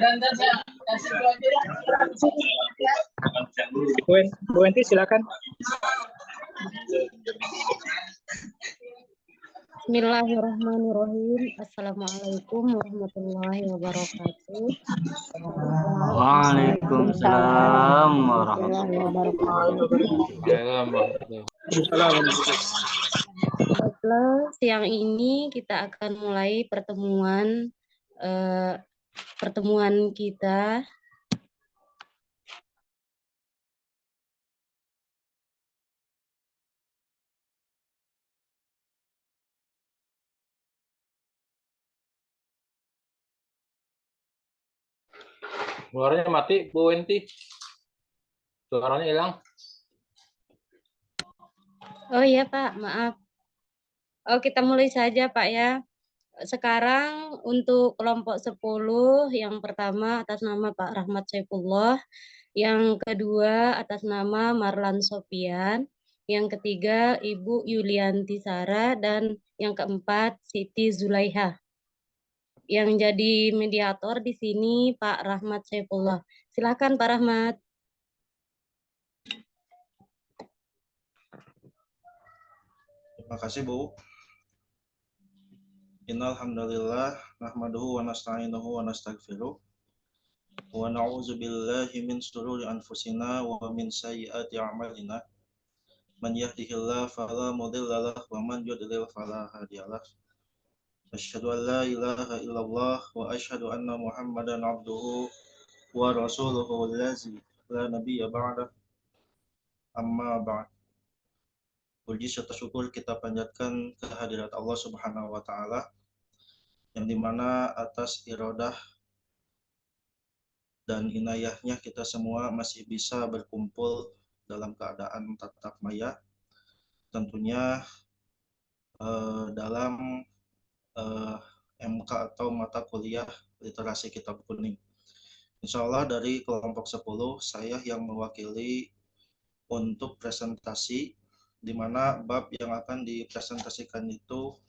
Bu Enti silakan. Bismillahirrahmanirrahim. Assalamualaikum warahmatullahi wabarakatuh. Waalaikumsalam warahmatullahi wabarakatuh. Baiklah, siang ini kita akan mulai pertemuan kita. Suaranya mati, Bu Enti. Suaranya hilang. Oh iya Pak, maaf. Oh, kita mulai saja Pak ya. Sekarang untuk kelompok 10, yang pertama atas nama Pak Rahmat Saifullah, yang kedua atas nama Marlan Sofian, yang ketiga Ibu Yulianti Sara, dan yang keempat Siti Zulaiha. Yang jadi mediator di sini Pak Rahmat Saifullah. Silakan Pak Rahmat. Terima kasih Bu. Innal hamdalillah nahmaduhu wa nasta'inuhu wa nastaghfiruh wa na'udzu billahi min shururi anfusina wa min sayyiati a'malina. Man yahdihillahu fala mudilla lahu wa man yudlil fala hadiyalah. Asyhadu an la ilaha illallah wa asyhadu anna Muhammadan abduhu wa rasuluhu allazi la nabiyya ba'da. Amma ba'd. Puji serta syukur kita panjatkan kehadirat Allah Subhanahu wa taala, yang dimana atas iradah dan inayahnya kita semua masih bisa berkumpul dalam keadaan tatap maya, tentunya dalam MK atau mata kuliah literasi kitab kuning. Insya Allah dari kelompok 10 saya yang mewakili untuk presentasi, di mana bab yang akan dipresentasikan itu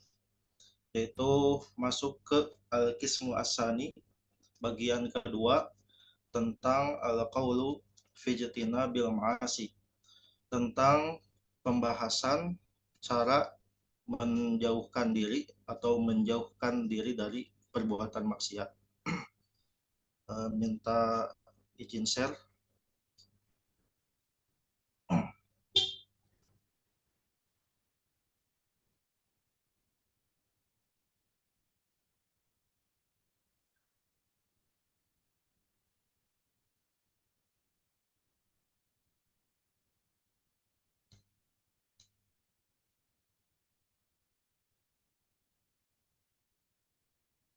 yaitu masuk ke Al-Qismu As-Sani, bagian kedua, tentang Al-Qawlu Fijatina Bil Ma'asi, tentang pembahasan cara menjauhkan diri atau menjauhkan diri dari perbuatan maksiat. Minta izin share.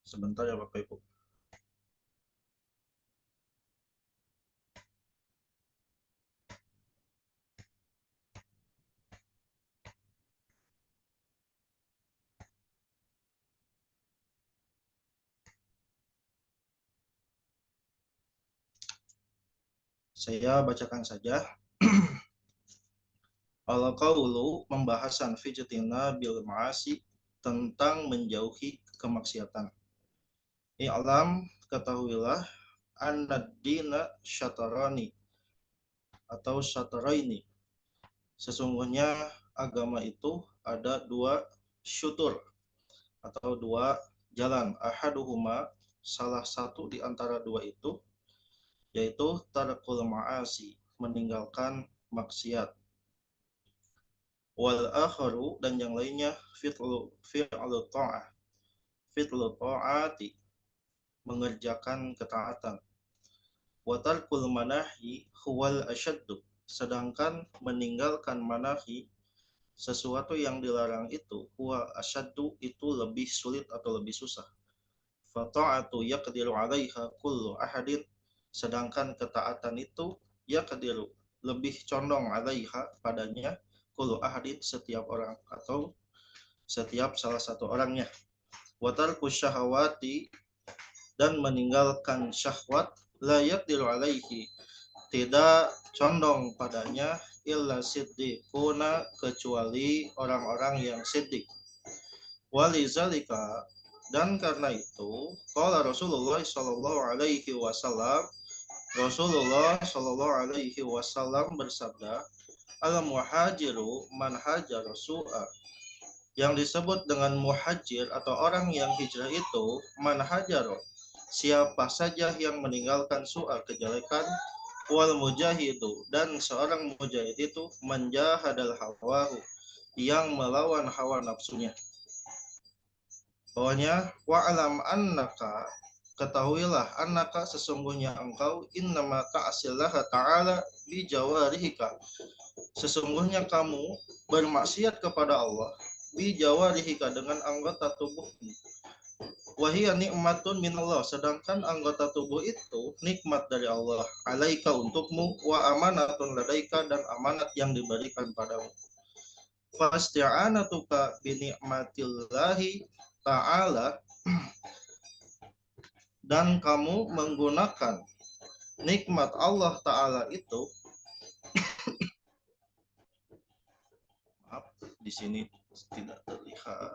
Sebentar ya Bapak Ibu. Saya bacakan saja. Al-Qawlu, pembahasan fijatina bil ma'asi, tentang menjauhi kemaksiatan. I'lam, ketahuilah, annad-dina syatarani atau syataraini. Sesungguhnya agama itu ada dua syutur atau dua jalan. Ahaduhuma, salah satu di antara dua itu, yaitu tarkul ma'asi, meninggalkan maksiat. Wal akharu, dan yang lainnya fi'lu ta'ah, fi'lu ta'ati, mengerjakan ketaatan. Wa tarkul manahi huwal asyaddu, sedangkan meninggalkan manahi, sesuatu yang dilarang itu, huwa asyaddu, itu lebih sulit atau lebih susah. Fa ta'atu yaqdiru 'alaiha kullu ahadin, sedangkan ketaatan itu yaqdiru, lebih condong 'alaiha, padanya, kullu ahadin, setiap orang atau setiap salah satu orangnya. Wa tarku syahawati, dan meninggalkan syahwat, la yaqdiru 'alaihi, tidak condong padanya, illa siddiquna, kecuali orang-orang yang siddiq. Walizalika, Dan karena itu, qala Rasulullah sallallahu alaihi wasallam, Rasulullah sallallahu alaihi wasallam bersabda, al muhajiru man hajara su'a. Yang disebut dengan muhajir atau orang yang hijrah itu man hajara, siapa saja yang meninggalkan su'a, kejelekan, wal mujahidu, dan seorang mujahid itu menjahadal hawahu, yang melawan hawa nafsunya. Pokoknya wa'alam annaka, ketahuilah annaka, sesungguhnya engkau, innama ta'asillaha ta'ala bi jawarihika, sesungguhnya kamu bermaksiat kepada Allah bi jawarihika, dengan anggota tubuhmu. Wahia nikmatun minallah, sedangkan anggota tubuh itu nikmat dari Allah, alaika, untukmu, wa amanatun ladaika, dan amanat yang diberikan padamu. Fasti'anatuka bi ni'matillahi ta'ala, dan kamu menggunakan nikmat Allah Ta'ala itu. Maaf, di sini tidak terlihat.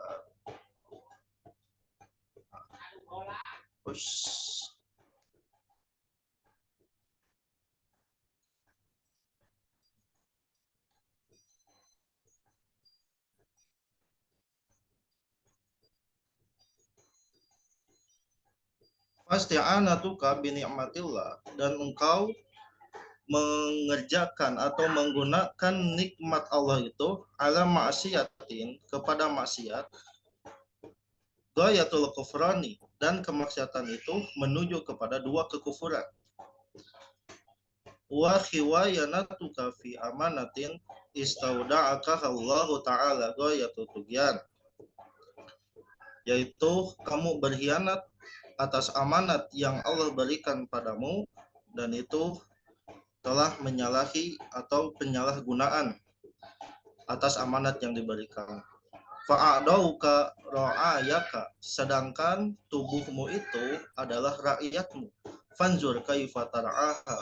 Ush. Fasti'anatuka bi ni'matillah, dan engkau mengerjakan atau menggunakan nikmat Allah itu ala ma'siyatin, kepada maksiat, ghayatul kufrani, dan kemaksiatan itu menuju kepada dua kekufuran. Wa khiwayanatuka fi amanatin istauda'aka Allah Ta'ala ghayatul tughyan, yaitu kamu berkhianat atas amanat yang Allah berikan padamu, dan itu telah menyalahi atau penyalahgunaan atas amanat yang diberikan. Fa'adauka ra'ayaka, sedangkan tubuhmu itu adalah rakyatmu. Fanzur kaifa tar'aha,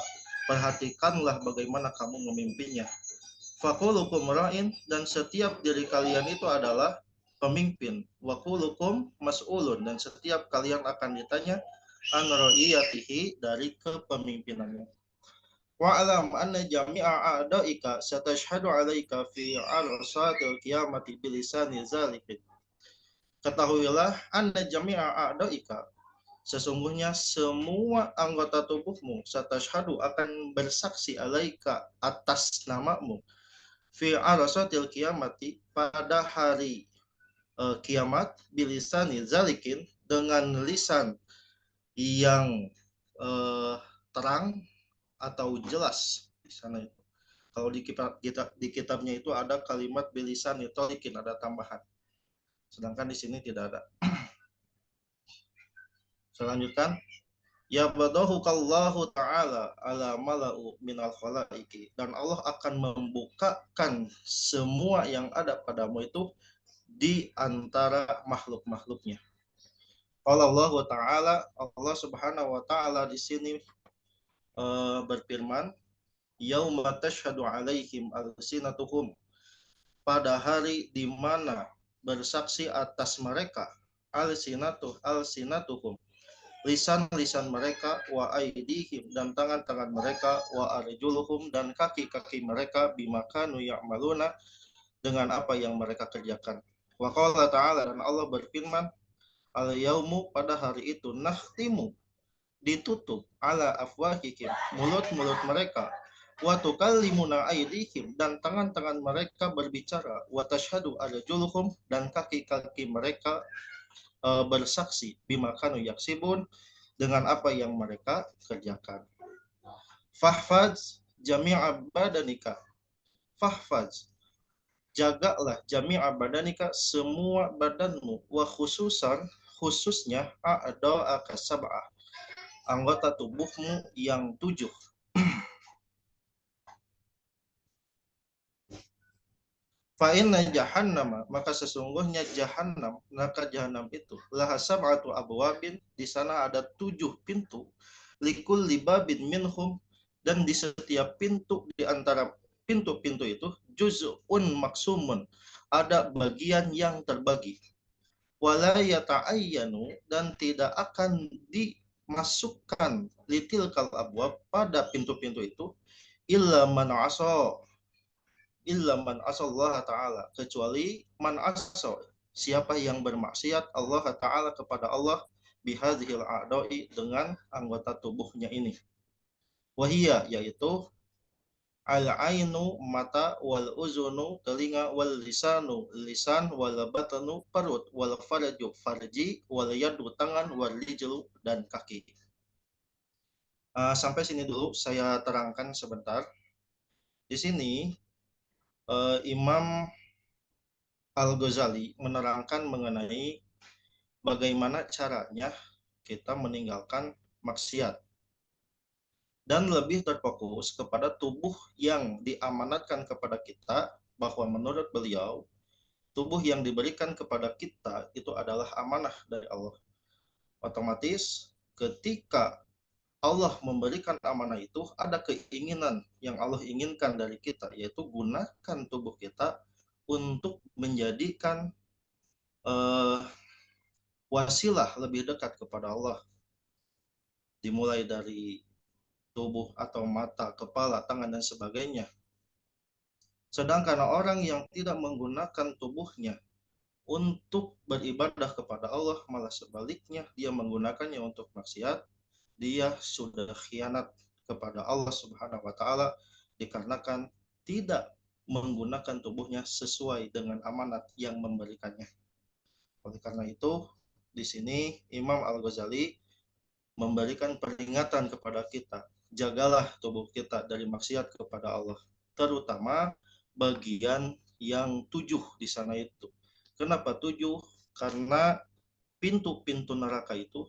perhatikanlah bagaimana kamu memimpinnya. Fakulukum ra'in, dan setiap diri kalian itu adalah pemimpin. Wakulukum mas'ulun, dan setiap kalian akan ditanya an ra'iyatihi, dari kepemimpinannya. Wa'alam anna jami'a a'daika satashhadu 'alaika fi 'arsatil qiyamati bilisani zalikin. Ketahuilah anna jami'a a'daika, sesungguhnya semua anggota tubuhmu satashhadu, akan bersaksi 'alaika, atas namamu, fi 'arsatil qiyamati, pada hari kiamat, bilisani zalikin, dengan lisan yang terang atau jelas di sana itu. Kalau di kitabnya itu ada kalimat bilisan tolikin, ada tambahan. Sedangkan di sini tidak ada. Selanjutnya, ya badahukallahu ta'ala ala mala'u minal khalaiki, dan Allah akan membukakan semua yang ada padamu itu di antara makhluk-makhluknya. Allah Ta'ala, Allah Subhanahu wa Ta'ala di sini berfirman, yauma tashhadu alaihim alsinatuhum, pada hari di mana bersaksi atas mereka alsinatuhum, lisan-lisan mereka, wa aidihim, dan tangan-tangan mereka, wa arjuluhum, dan kaki-kaki mereka, bimakanu ya'maluna, dengan apa yang mereka kerjakan. Wa qala ta'ala, dan Allah berfirman, al yaumu, pada hari itu, nakhtimu, ditutup, ala afwahihim, mulut-mulut mereka, wa tukallimuna aydihim, dan tangan-tangan mereka berbicara, wa tashhadu arjuluhum, dan kaki-kaki mereka bersaksi, bima kanu yaksibun, dengan apa yang mereka kerjakan. Fahfaz jami'a badanika, fahfaz, jagalah jami'a badanika, semua badanmu, wa khususnya a'da'aka sab'ah, anggota tubuhmu yang 7. Fa inna jahannama, maka sesungguhnya jahannam, neraka jahanam itu, laha sab'atu abwabin, di sana ada 7 pintu, likulli babin minhum, dan di setiap pintu di antara pintu-pintu itu, juz'un maksumun, ada bagian yang terbagi. wala yata'ayyanu, dan tidak akan dimasukkan litilkal abwab, pada pintu-pintu itu, illa man asallah ta'ala, kecuali man asa, siapa yang bermaksiat Allah Ta'ala kepada Allah, bihadhil a'dai, dengan anggota tubuhnya ini. Wahia, yaitu al-ainu, mata, wal uzunu, telinga, wal lisanu, lisan, wal batanu, perut, wal farju, farji, wal yadu, tangan, wal rijlu, dan kaki. Sampai sini dulu saya terangkan sebentar. Di sini Imam Al-Ghazali menerangkan mengenai bagaimana caranya kita meninggalkan maksiat, dan lebih terfokus kepada tubuh yang diamanatkan kepada kita, bahwa menurut beliau tubuh yang diberikan kepada kita itu adalah amanah dari Allah. Otomatis ketika Allah memberikan amanah itu, ada keinginan yang Allah inginkan dari kita, yaitu gunakan tubuh kita untuk menjadikan wasilah lebih dekat kepada Allah. Dimulai dari tubuh atau mata, kepala, tangan, dan sebagainya. Sedangkan orang yang tidak menggunakan tubuhnya untuk beribadah kepada Allah, malah sebaliknya dia menggunakannya untuk maksiat, dia sudah khianat kepada Allah Subhanahu wa taala, dikarenakan tidak menggunakan tubuhnya sesuai dengan amanat yang memberikannya. Oleh karena itu, di sini Imam Al-Ghazali memberikan peringatan kepada kita, jagalah tubuh kita dari maksiat kepada Allah, terutama bagian yang 7 di sana itu. Kenapa 7? Karena pintu-pintu neraka itu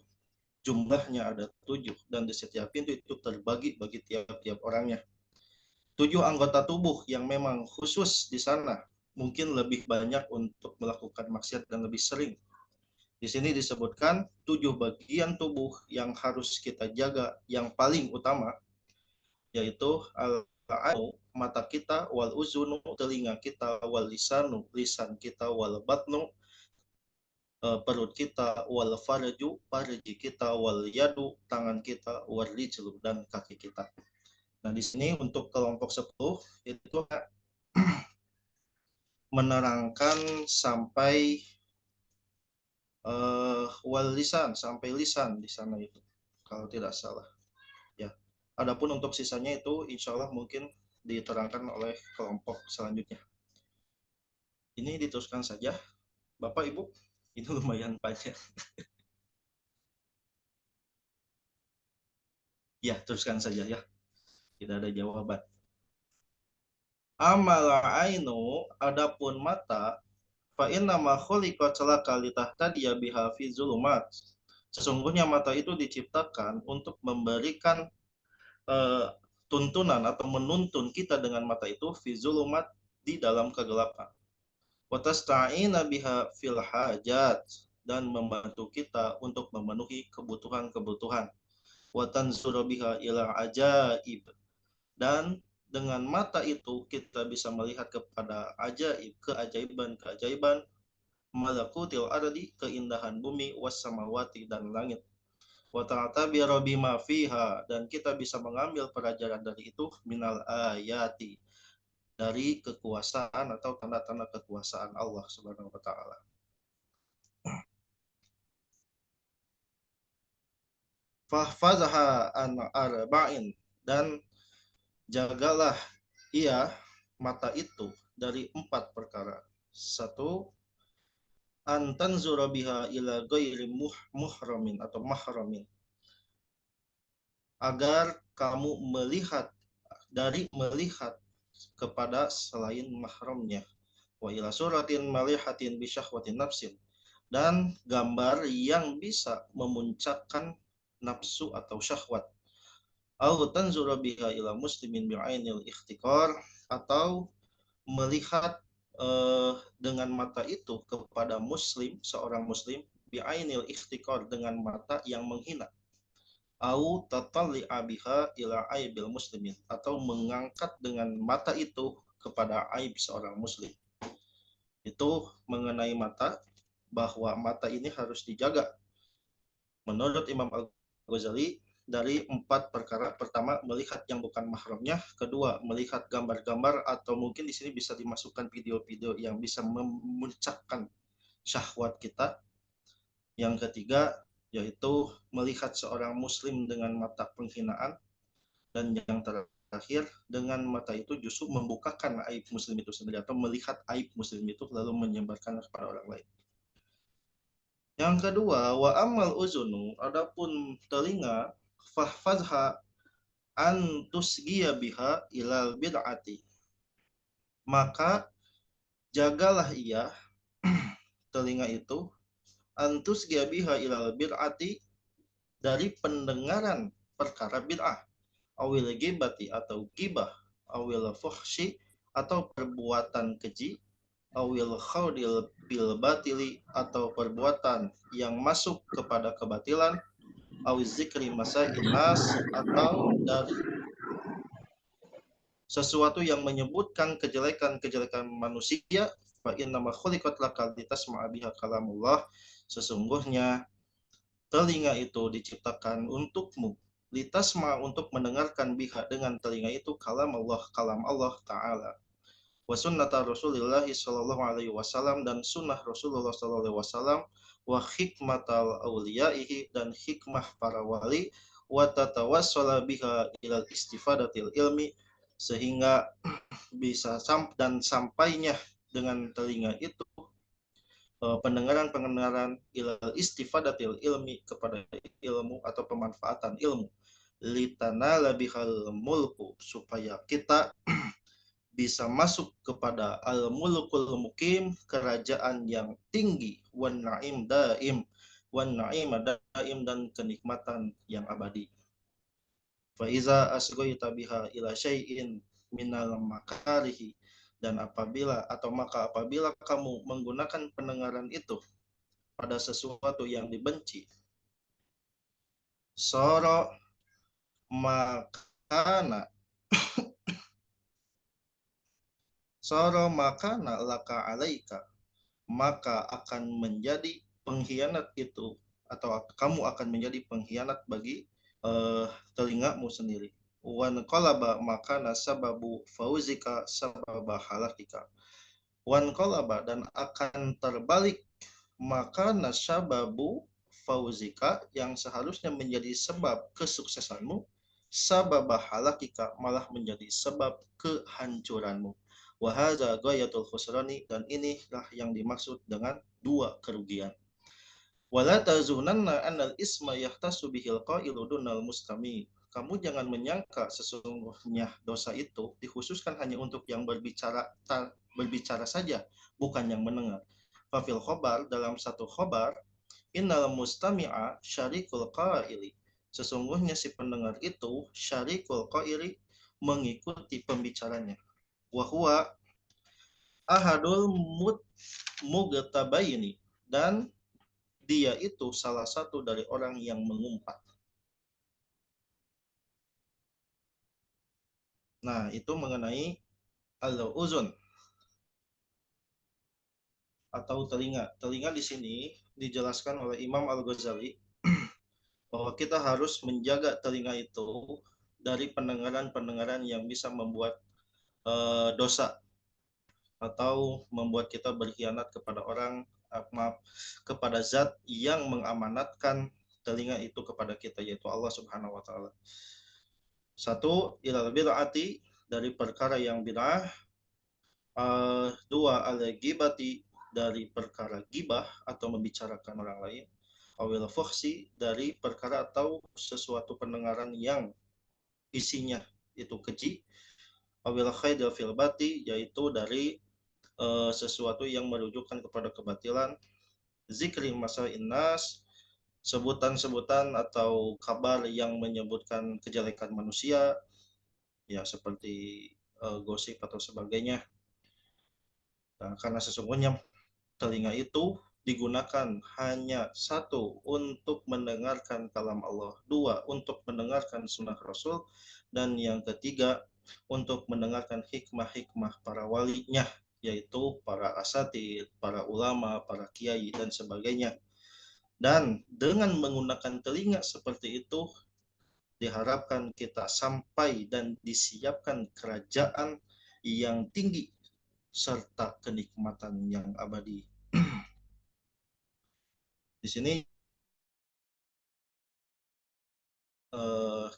jumlahnya ada 7, dan di setiap pintu itu terbagi bagi tiap-tiap orangnya. 7 anggota tubuh yang memang khusus di sana, mungkin lebih banyak untuk melakukan maksiat dan lebih sering. Di sini disebutkan 7 bagian tubuh yang harus kita jaga, yang paling utama yaitu al-ainu, mata kita, wal uzunu, telinga kita, wal lisanu, lisan kita, wal batnu, perut kita, wal farju, farji kita, wal yadu, tangan kita, wal rijlu, dan kaki kita. Nah, di sini untuk kelompok 10 itu menerangkan sampai wal lisan, sampai lisan di sana itu, kalau tidak salah. Ya. Adapun untuk sisanya itu insya Allah mungkin diterangkan oleh kelompok selanjutnya. Ini diteruskan saja, Bapak Ibu. Ini lumayan panjang. Ya, teruskan saja ya. Tidak ada jawaban. Amal ainu, adapun mata, fa inna ma khuliqat laka litahtadiya biha fi zulumat. Sesungguhnya mata itu diciptakan untuk memberikan tuntunan atau menuntun kita dengan mata itu fi zulumat, di dalam kegelapan. Wa tasta'ina biha fil hajat, dan membantu kita untuk memenuhi kebutuhan-kebutuhan. Wa tanzuru biha ila ajaib, dan dengan mata itu kita bisa melihat kepada ajaib, keajaiban-keajaiban, malakutil ardi, keindahan bumi, was samawati, dan langit. Wa ta'tabiru bima fiha, dan kita bisa mengambil pelajaran dari itu, minal ayati, dari kekuasaan atau tanda-tanda kekuasaan Allah Subhanahu wa taala. Fahfazha an arba'in, dan jagalah ia, mata itu, dari 4 perkara. 1, antanzura biha ila ghairi muhramin atau mahramin, agar kamu melihat kepada selain mahramnya. Wa ila suratin malihatin bi syahwatin nafsin, dan gambar yang bisa memuncakkan nafsu atau syahwat. Au tanzura biha ila muslimin bi'ainil ikhtiqar, atau melihat dengan mata itu kepada muslim, seorang muslim, bi'ainil ikhtiqar, dengan mata yang menghina. Au tatalli'a biha ila aibil muslimin, atau mengangkat dengan mata itu kepada aib seorang muslim. Itu mengenai mata. bahwa mata ini harus dijaga. Menurut Imam Al-Ghazali, dari 4 perkara: pertama, melihat yang bukan mahramnya; kedua, melihat gambar-gambar atau mungkin di sini bisa dimasukkan video-video yang bisa memuncakkan syahwat kita; yang ketiga, yaitu melihat seorang muslim dengan mata penghinaan; dan yang terakhir, dengan mata itu justru membukakan aib muslim itu sendiri atau melihat aib muslim itu lalu menyebarkan kepada orang lain. Yang kedua, wa amal uzunu, adapun telinga, fahfazha an tusgiya biha ilal bid'ati, maka jagalah ia telinga itu an tusgiya biha ilal bid'ati, dari pendengaran perkara bid'ah, awil gibati atau gibah, awil fuhshi atau perbuatan keji, awil khawdil bil batili atau perbuatan yang masuk kepada kebatilan, awil zikri masa'in nas atau dari sesuatu yang menyebutkan kejelekan-kejelekan manusia. Fa innama khuliqat laka litasma'a biha kalamullah, sesungguhnya telinga itu diciptakan untukmu, litasma, untuk mendengarkan biha, dengan telinga itu, kalam Allah Ta'ala, wa sunnata Rasulillah sallallahu alaihi wasallam, dan sunnah Rasulullah sallallahu alaihi wasallam, wa hikmatal awliyaihi, dan hikmah para wali, wa tatawassala biha ilal istifadatil ilmi, sehingga bisa sampainya dengan telinga itu pendengaran ilal istifadatil ilmi, kepada ilmu atau pemanfaatan ilmu, litanala bihal mulku, supaya kita bisa masuk kepada al mulkul mukim, kerajaan yang tinggi, wan naim daim, dan kenikmatan yang abadi. Fa iza asgoita biha ila syai'in minal makarihi, dan maka apabila kamu menggunakan pendengaran itu pada sesuatu yang dibenci, soro makana laka alaika, maka akan menjadi pengkhianat itu, atau kamu akan menjadi pengkhianat bagi telingamu sendiri. Wan qalaba makana sababu fauzika sababa halakika, wan qalaba, dan akan terbalik, maka nasababu fauzika, yang seharusnya menjadi sebab kesuksesanmu, sababa halakika, malah menjadi sebab kehancuranmu. Wa hadza ghayatul khusrani, dan inilah yang dimaksud dengan 2 kerugian. Wala tazunanna annal isma yahtasu bihil qailu dunal mustami, kamu jangan menyangka sesungguhnya dosa itu dikhususkan hanya untuk yang berbicara saja, bukan yang mendengar. Fafil khobar, dalam satu khobar, innal mustami'a syarikul qaili, sesungguhnya si pendengar itu syarikul qaili, mengikuti pembicaranya. Wa huwa ahadul mugtabaini, dan dia itu salah satu dari orang yang mengumpat. Nah, itu mengenai al-uzun atau telinga. Telinga di sini dijelaskan oleh Imam Al-Ghazali bahwa kita harus menjaga telinga itu dari pendengaran-pendengaran yang bisa membuat dosa atau membuat kita berkhianat kepada kepada zat yang mengamanatkan telinga itu kepada kita, yaitu Allah Subhanahu wa taala. 1, ilal bid'ati, dari perkara yang bid'ah. 2, al-ghibati, dari perkara gibah atau membicarakan orang lain. Awil fuhsi, dari perkara atau sesuatu pendengaran yang isinya itu keji. Awil khaidil fil bati, yaitu dari sesuatu yang merujukkan kepada kebatilan. Zikri masa'in nas, sebutan-sebutan atau kabar yang menyebutkan kejelekan manusia, ya seperti gosip atau sebagainya. Nah, karena sesungguhnya telinga itu digunakan hanya 1 untuk mendengarkan kalam Allah, 2 untuk mendengarkan sunnah Rasul, dan yang ketiga untuk mendengarkan hikmah-hikmah para walinya, yaitu para asatid, para ulama, para kiai, dan sebagainya. Dan dengan menggunakan telinga seperti itu, diharapkan kita sampai dan disiapkan kerajaan yang tinggi serta kenikmatan yang abadi. Di sini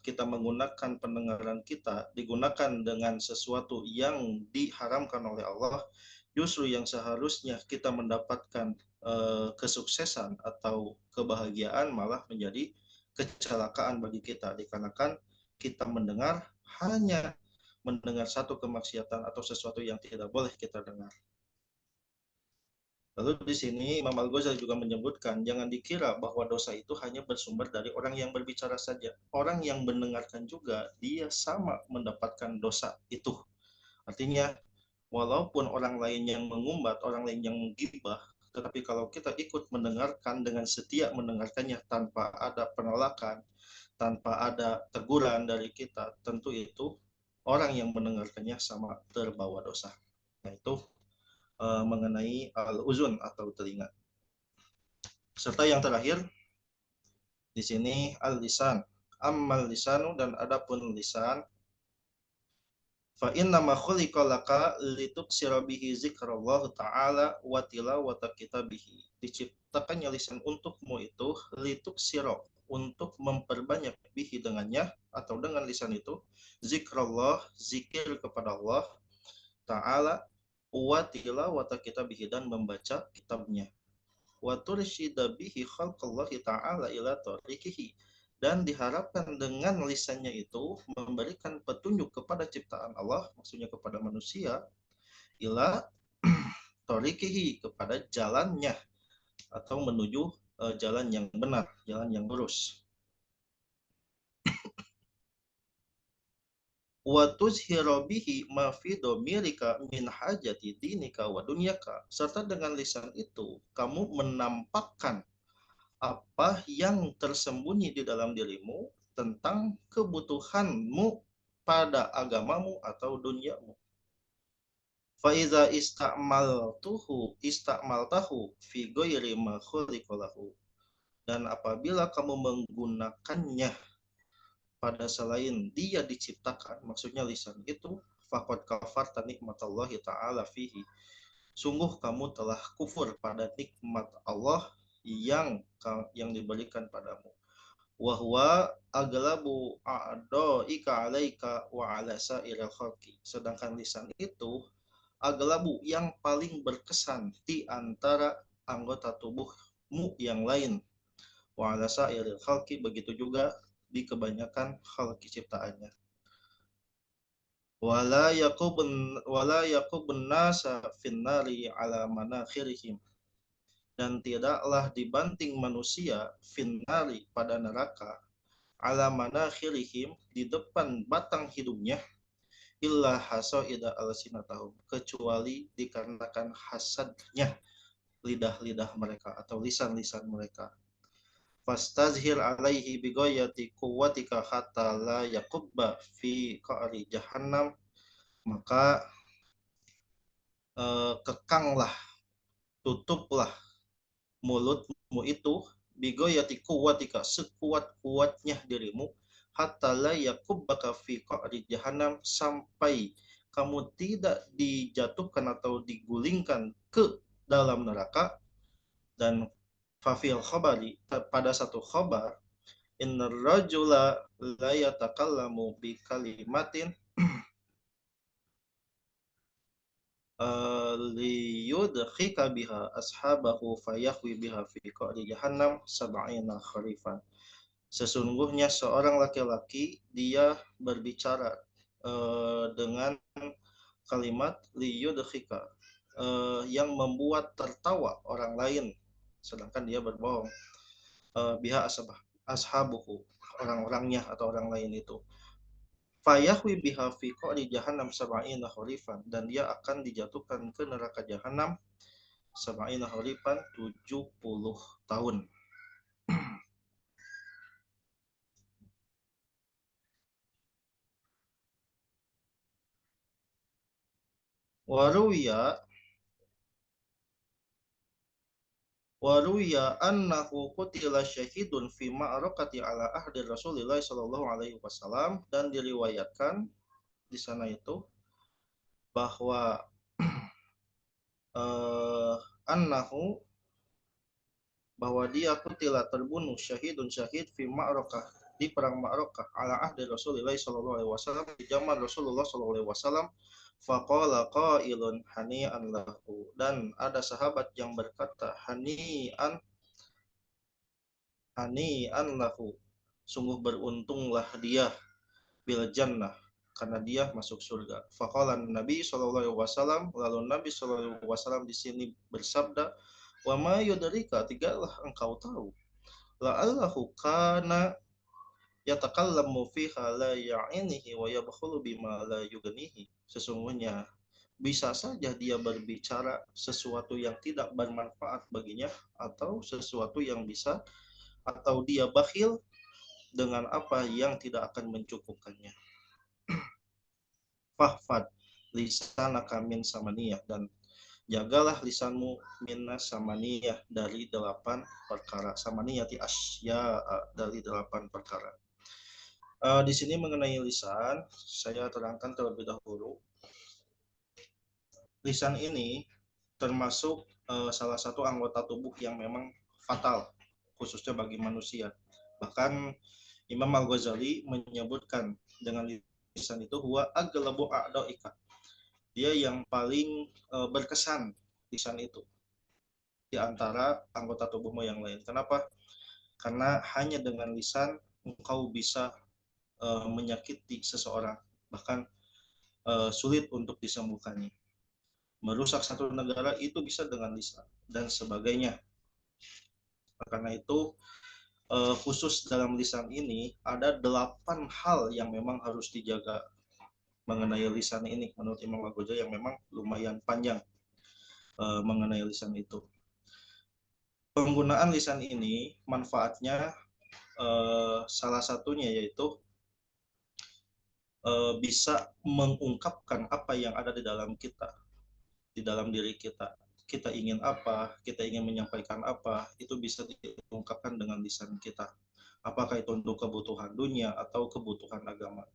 kita menggunakan pendengaran kita digunakan dengan sesuatu yang diharamkan oleh Allah, justru yang seharusnya kita mendapatkan kesuksesan atau kebahagiaan malah menjadi kecelakaan bagi kita, dikarenakan kita hanya mendengar satu kemaksiatan atau sesuatu yang tidak boleh kita dengar. Lalu di sini Imam Al-Ghazali juga menyebutkan, jangan dikira bahwa dosa itu hanya bersumber dari orang yang berbicara saja. Orang yang mendengarkan juga, dia sama mendapatkan dosa itu. Artinya, walaupun orang lain yang mengumbat, orang lain yang menggibah, tetapi kalau kita ikut mendengarkan dengan setia mendengarkannya tanpa ada penolakan, tanpa ada teguran dari kita, tentu itu orang yang mendengarkannya sama terbawa dosa. Nah, itu mengenai al-uzun atau telinga. Serta yang terakhir di sini al-lisan. Ammal lisanu, dan adapun lisan, fa inna ma khuliqa laka lituksira bihi zikrallah ta'ala wa tilawata kitabihi. Diciptakannya lisan untukmu itu lituksira, untuk memperbanyak bihi dengannya atau dengan lisan itu zikrallah, zikir kepada Allah ta'ala, wa tilawata kitabihi, dan membaca kitabnya, wa tursyida bihi khalqallahi ta'ala ila tariqihi, dan diharapkan dengan lisannya itu memberikan petunjuk kepada ciptaan Allah, maksudnya kepada manusia, ila tariqihi, kepada jalannya atau menuju jalan yang benar, jalan yang lurus. Wa tuzhira bihi ma fi dhamirika min hajati dinika wa dunyaka, serta dengan lisan itu kamu menampakkan apa yang tersembunyi di dalam dirimu tentang kebutuhanmu pada agamamu atau duniamu. Faiza istamaltahu fi ghairi ma khuliqalahu, dan apabila kamu menggunakannya pada selain dia diciptakan, maksudnya lisan itu, faqad kafarta nikmatallahi ta'ala fihi, sungguh kamu telah kufur pada nikmat Allah yang diberikan padamu. Wa huwa aglabu a'da'ika 'alaika wa 'ala sa'iril khalqi, sedangkan lisan itu aglabu, yang paling berkesan di antara anggota tubuhmu yang lain, wa 'ala sa'iril khalqi, begitu juga di kebanyakan khalqi ciptaannya. Wala yaqubun nasa finnari ala manakhirihim, dan tidaklah dibanting manusia finnari, pada neraka, ala manakhirihim, di depan batang hidungnya, illa hasaida alsinatahum, kecuali dikarenakan hasadnya lidah-lidah mereka atau lisan-lisan mereka. Fastazhir alaihi bighayati quwwatika hatta la yaqubba fi qa'ri jahannam, maka kekanglah, tutuplah mulutmu itu, bighayati quwwatika, sekuat-kuatnya dirimu, hatta la yaqubbaka fi qa'ri jahannam, sampai kamu tidak dijatuhkan atau digulingkan ke dalam neraka. Dan fafil khabari, pada satu khabar, innar rajula la yatakallamu bi kalimatin liyudkhika biha ashabahu fayahwi biha fi qa'ri jahannam sab'ina kharifan. Sesungguhnya seorang laki-laki, dia berbicara dengan kalimat liyudkhika, yang membuat tertawa orang lain, sedangkan dia berbohong, biha ashabuhu, orang-orangnya atau orang lain itu, fayahwi biha fi qa'ri jahannam sab'ina kharifan, dan dia akan dijatuhkan ke neraka jahanam sab'ina kharifan, 70 tahun. Waruwiya, Wa ruya annahu qutila syahidun fi ma'rakati ala ahdi Rasulillah sallallahu alaihi wasallam, dan diriwayatkan di sana itu bahwa annahu, bahwa dia qutila, terbunuh, syahidun syahid fi ma'rakah, di perang Ma'rakah, ala ahdi Rasulillah sallallahu alaihi wasallam, di zaman Rasulullah sallallahu alaihi wasallam. Faqala qailun hani'an lahu, dan ada sahabat yang berkata hani'an lahu, sungguh beruntunglah dia, bil jannah, karena dia masuk surga. Faqala Nabi sallallahu alaihi wasallam, lalu Nabi sallallahu alaihi wasallam di sini bersabda, wa ma yudrika, tidaklah engkau tahu, la'allahu kana yatakallamu fiha la ya'inihi wa yabkhulu bima la yughnihi, sesungguhnya bisa saja dia berbicara sesuatu yang tidak bermanfaat baginya, atau sesuatu yang bisa, atau dia bakhil dengan apa yang tidak akan mencukupkannya. Fahfad lisanaka min samaniyah, dan jagalah lisanmu minas samaniyah, dari 8 perkara. Samaniyati asya, dari 8 perkara. Di sini mengenai lisan, saya terangkan terlebih dahulu. Lisan ini termasuk salah satu anggota tubuh yang memang fatal, khususnya bagi manusia. Bahkan Imam Al-Ghazali menyebutkan dengan lisan itu huwa aglabu a'daika, dia yang paling berkesan, lisan itu, di antara anggota tubuhmu yang lain. Kenapa? Karena hanya dengan lisan engkau bisa menyakiti seseorang, bahkan sulit untuk disembuhkannya. Merusak satu negara itu bisa dengan lisan dan sebagainya. Karena itu khusus dalam lisan ini ada 8 hal yang memang harus dijaga mengenai lisan ini menurut Imam Al-Ghazali, yang memang lumayan panjang mengenai lisan itu. Penggunaan lisan ini manfaatnya salah satunya yaitu bisa mengungkapkan apa yang ada di dalam kita, di dalam diri kita. Kita ingin apa, kita ingin menyampaikan apa, itu bisa diungkapkan dengan lisan kita. Apakah itu untuk kebutuhan dunia atau kebutuhan agama.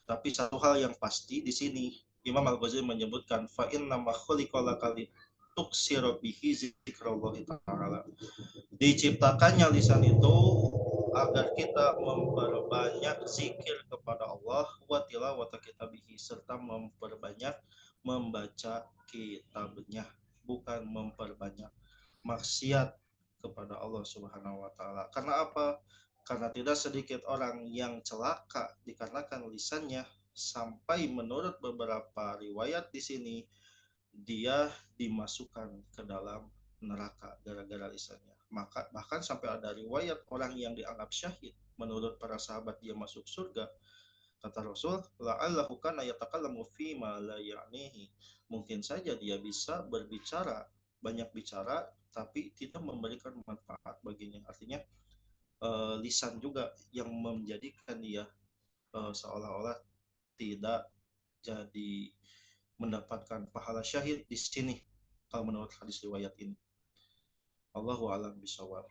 Tapi satu hal yang pasti di sini Imam Al-Ghazali menyebutkan fa inna ma khuliqala kali tuksiru bihi zikrallahi ta'ala. Diciptakannya lisan itu agar kita memperbanyak zikir kepada Allah, wa tilawata kitabihi, serta memperbanyak membaca kitabnya, bukan memperbanyak maksiat kepada Allah Subhanahu wa taala. Karena apa? Karena tidak sedikit orang yang celaka dikarenakan lisannya, sampai menurut beberapa riwayat di sini dia dimasukkan ke dalam neraka gara-gara lisannya. Maka bahkan sampai ada riwayat orang yang dianggap syahid, menurut para sahabat dia masuk surga. Kata Rasul, la'allahu kana yatakallamu fi ma la ya'nihi. Mungkin saja dia bisa berbicara, banyak bicara, tapi tidak memberikan manfaat baginya. Artinya lisan juga yang menjadikan dia seolah-olah tidak jadi mendapatkan pahala syahid di sini kalau menurut hadis riwayat ini. Allahu a'lam bishawab.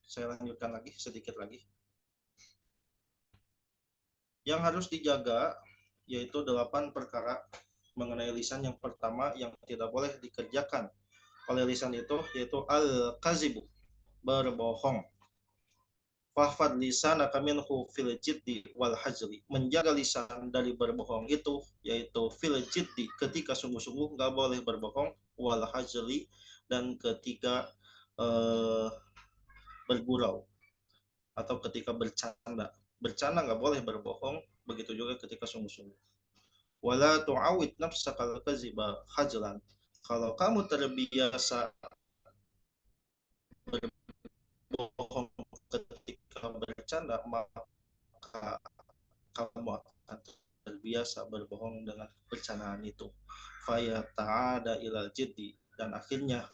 Saya lanjutkan lagi sedikit lagi. Yang harus dijaga yaitu 8 perkara mengenai lisan. Yang pertama yang tidak boleh dikerjakan oleh lisan itu yaitu al-kazibu, berbohong. Fahfad lisanaka minhu fil jiddi wal hajri, menjaga lisan dari berbohong itu yaitu fil jiddi, ketika sungguh-sungguh nggak boleh berbohong, wal hajri, dan ketika bergurau atau ketika bercanda. Bercanda nggak boleh berbohong, begitu juga ketika sungguh-sungguh. Wala tu'awid nafsaka al-kaziba hajlan, kalau kamu terbiasa berbohong ketika bercanda, maka kamu akan terbiasa berbohong dengan bercandaan itu. Faya ta'ada ilal jiddi, dan akhirnya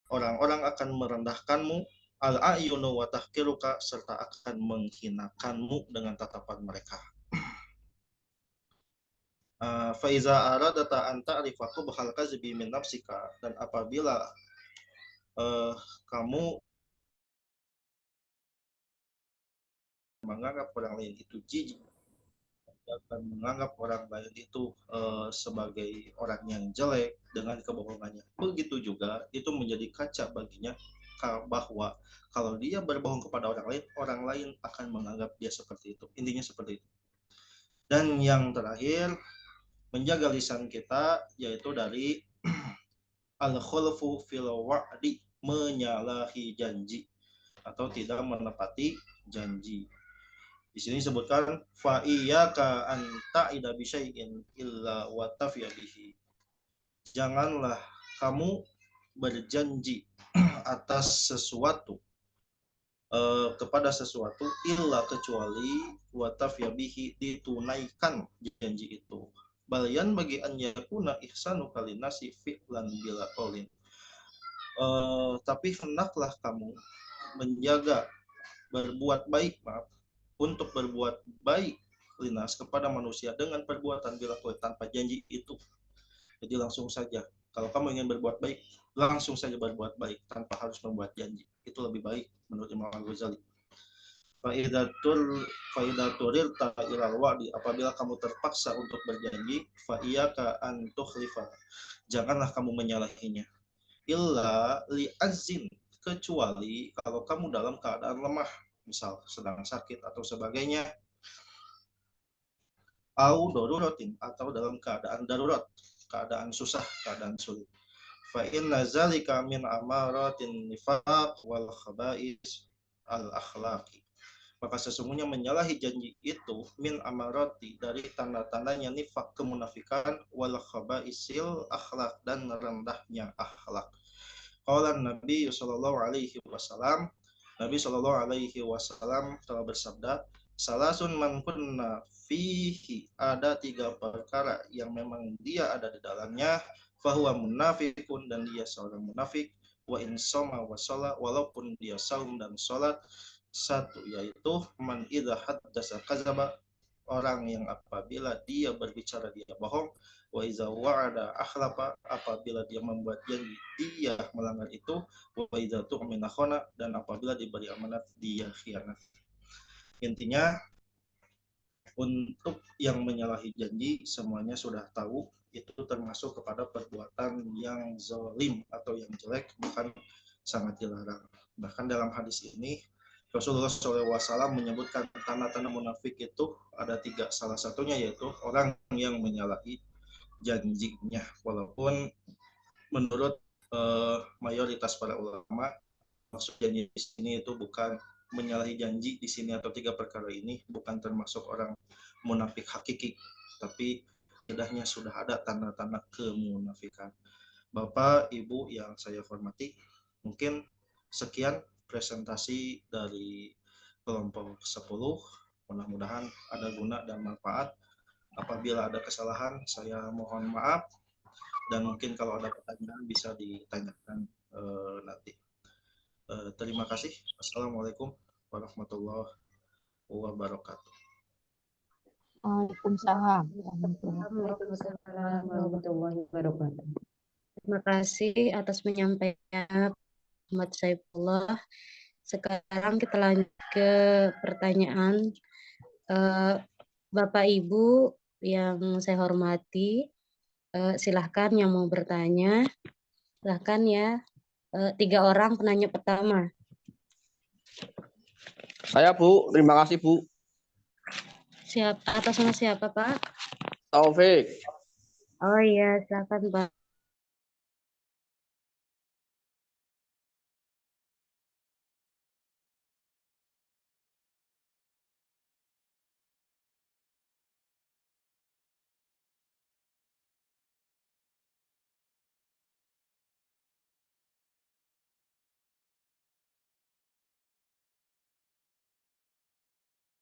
orang-orang akan merendahkanmu, al-a'yunu wa tahqiruka, serta akan menghinakanmu dengan tatapan mereka. Faiza aradata an ta'rifa qubhal kazbi min nafsika, dan apabila kamu menganggap orang lain itu jijik, akan menganggap orang lain itu sebagai orang yang jelek dengan kebohongannya, begitu juga itu menjadi kaca baginya bahwa kalau dia berbohong kepada orang lain akan menganggap dia seperti itu. Intinya seperti itu. Dan yang terakhir, menjaga lisan kita yaitu dari al-khulfu fil wa'di, menyalahi janji atau tidak menepati janji. Di sini disebutkan fa iyyaka an ta'ida bi syai'in illa wa tafiya bihi. Janganlah kamu berjanji atas sesuatu kepada sesuatu illa kecuali wa tafiya bihi, ditunaikan janji itu. Balian bagi an yakuna ihsanu kalinasi fi'lan bila qaulin. Tapi hendaklah kamu menjaga berbuat baik, untuk berbuat baik linas kepada manusia dengan perbuatan bila qaul, tanpa janji itu. Jadi langsung saja, kalau kamu ingin berbuat baik, langsung saja berbuat baik tanpa harus membuat janji. Itu lebih baik menurut Imam Al-Ghazali. Faidaturil ilal wa'di, apabila kamu terpaksa untuk berjanji, fa iyyaka an tukhlifa, janganlah kamu menyalahinya. Illa li azin, kecuali kalau kamu dalam keadaan lemah, misal sedang sakit atau sebagainya, au daruratin, atau dalam keadaan darurat, keadaan susah, keadaan sulit. Fa inna zalika min amaratin nifaq wal khaba'is al akhlaqi, maka sesungguhnya menyalahi janji itu min amarati, dari tanda-tandanya nifak, kemunafikan, wal khaba'isil akhlak, dan rendahnya akhlak. Qala Nabi sallallahu alaihi wasallam, Nabi sallallahu alaihi wasallam telah bersabda, salasun man kunna fihi, ada 3 perkara yang memang dia ada di dalamnya, fahuwa munafikun, dan dia seorang munafik, wa in shoma wa sholat, walaupun dia saum dan sholat. Satu, yaitu man idza haddasa kadzaba, orang yang apabila dia berbicara dia bohong, wa iza wa'ada akhlafa, apabila dia membuat janji dia melanggar itu, wa iza tu'mina khana, dan apabila diberi amanat dia khianat. Intinya untuk yang menyalahi janji semuanya sudah tahu, itu termasuk kepada perbuatan yang zalim atau yang jelek, bahkan sangat dilarang. Bahkan dalam hadis ini Rasulullah SAW menyebutkan tanda-tanda munafik itu ada 3. Salah satunya yaitu orang yang menyalahi janjinya. Walaupun menurut mayoritas para ulama, maksud janji di sini itu bukan menyalahi janji di sini, atau 3 perkara ini bukan termasuk orang munafik hakiki, tapi setidaknya sudah ada tanda-tanda kemunafikan. Bapak, Ibu yang saya hormati, mungkin sekian presentasi dari kelompok 10. Mudah-mudahan ada guna dan manfaat. Apabila ada kesalahan, saya mohon maaf. Dan mungkin kalau ada pertanyaan bisa ditanyakan nanti. Terima kasih. Assalamualaikum warahmatullahi wabarakatuh. Waalaikumsalam. Waalaikumsalam warahmatullahi wabarakatuh. Terima kasih atas penyampaian Muhammad Saifullah. Sekarang kita lanjut ke pertanyaan. Bapak Ibu yang saya hormati, silahkan yang mau bertanya, silahkan ya. 3 orang penanya pertama. Saya, Bu. Terima kasih, Bu. Siapa, atas nama siapa, Pak? Taufik. Oh iya, silahkan, Pak.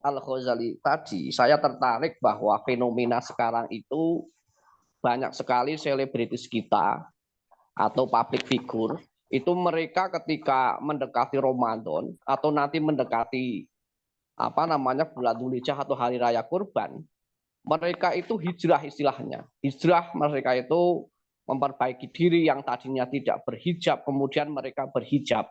Al-Ghazali tadi, saya tertarik bahwa fenomena sekarang itu banyak sekali selebritis kita atau public figure itu mereka ketika mendekati Ramadan atau nanti mendekati bulan Dzulhijjah atau hari raya kurban, mereka itu hijrah istilahnya. Hijrah mereka itu memperbaiki diri yang tadinya tidak berhijab, kemudian mereka berhijab.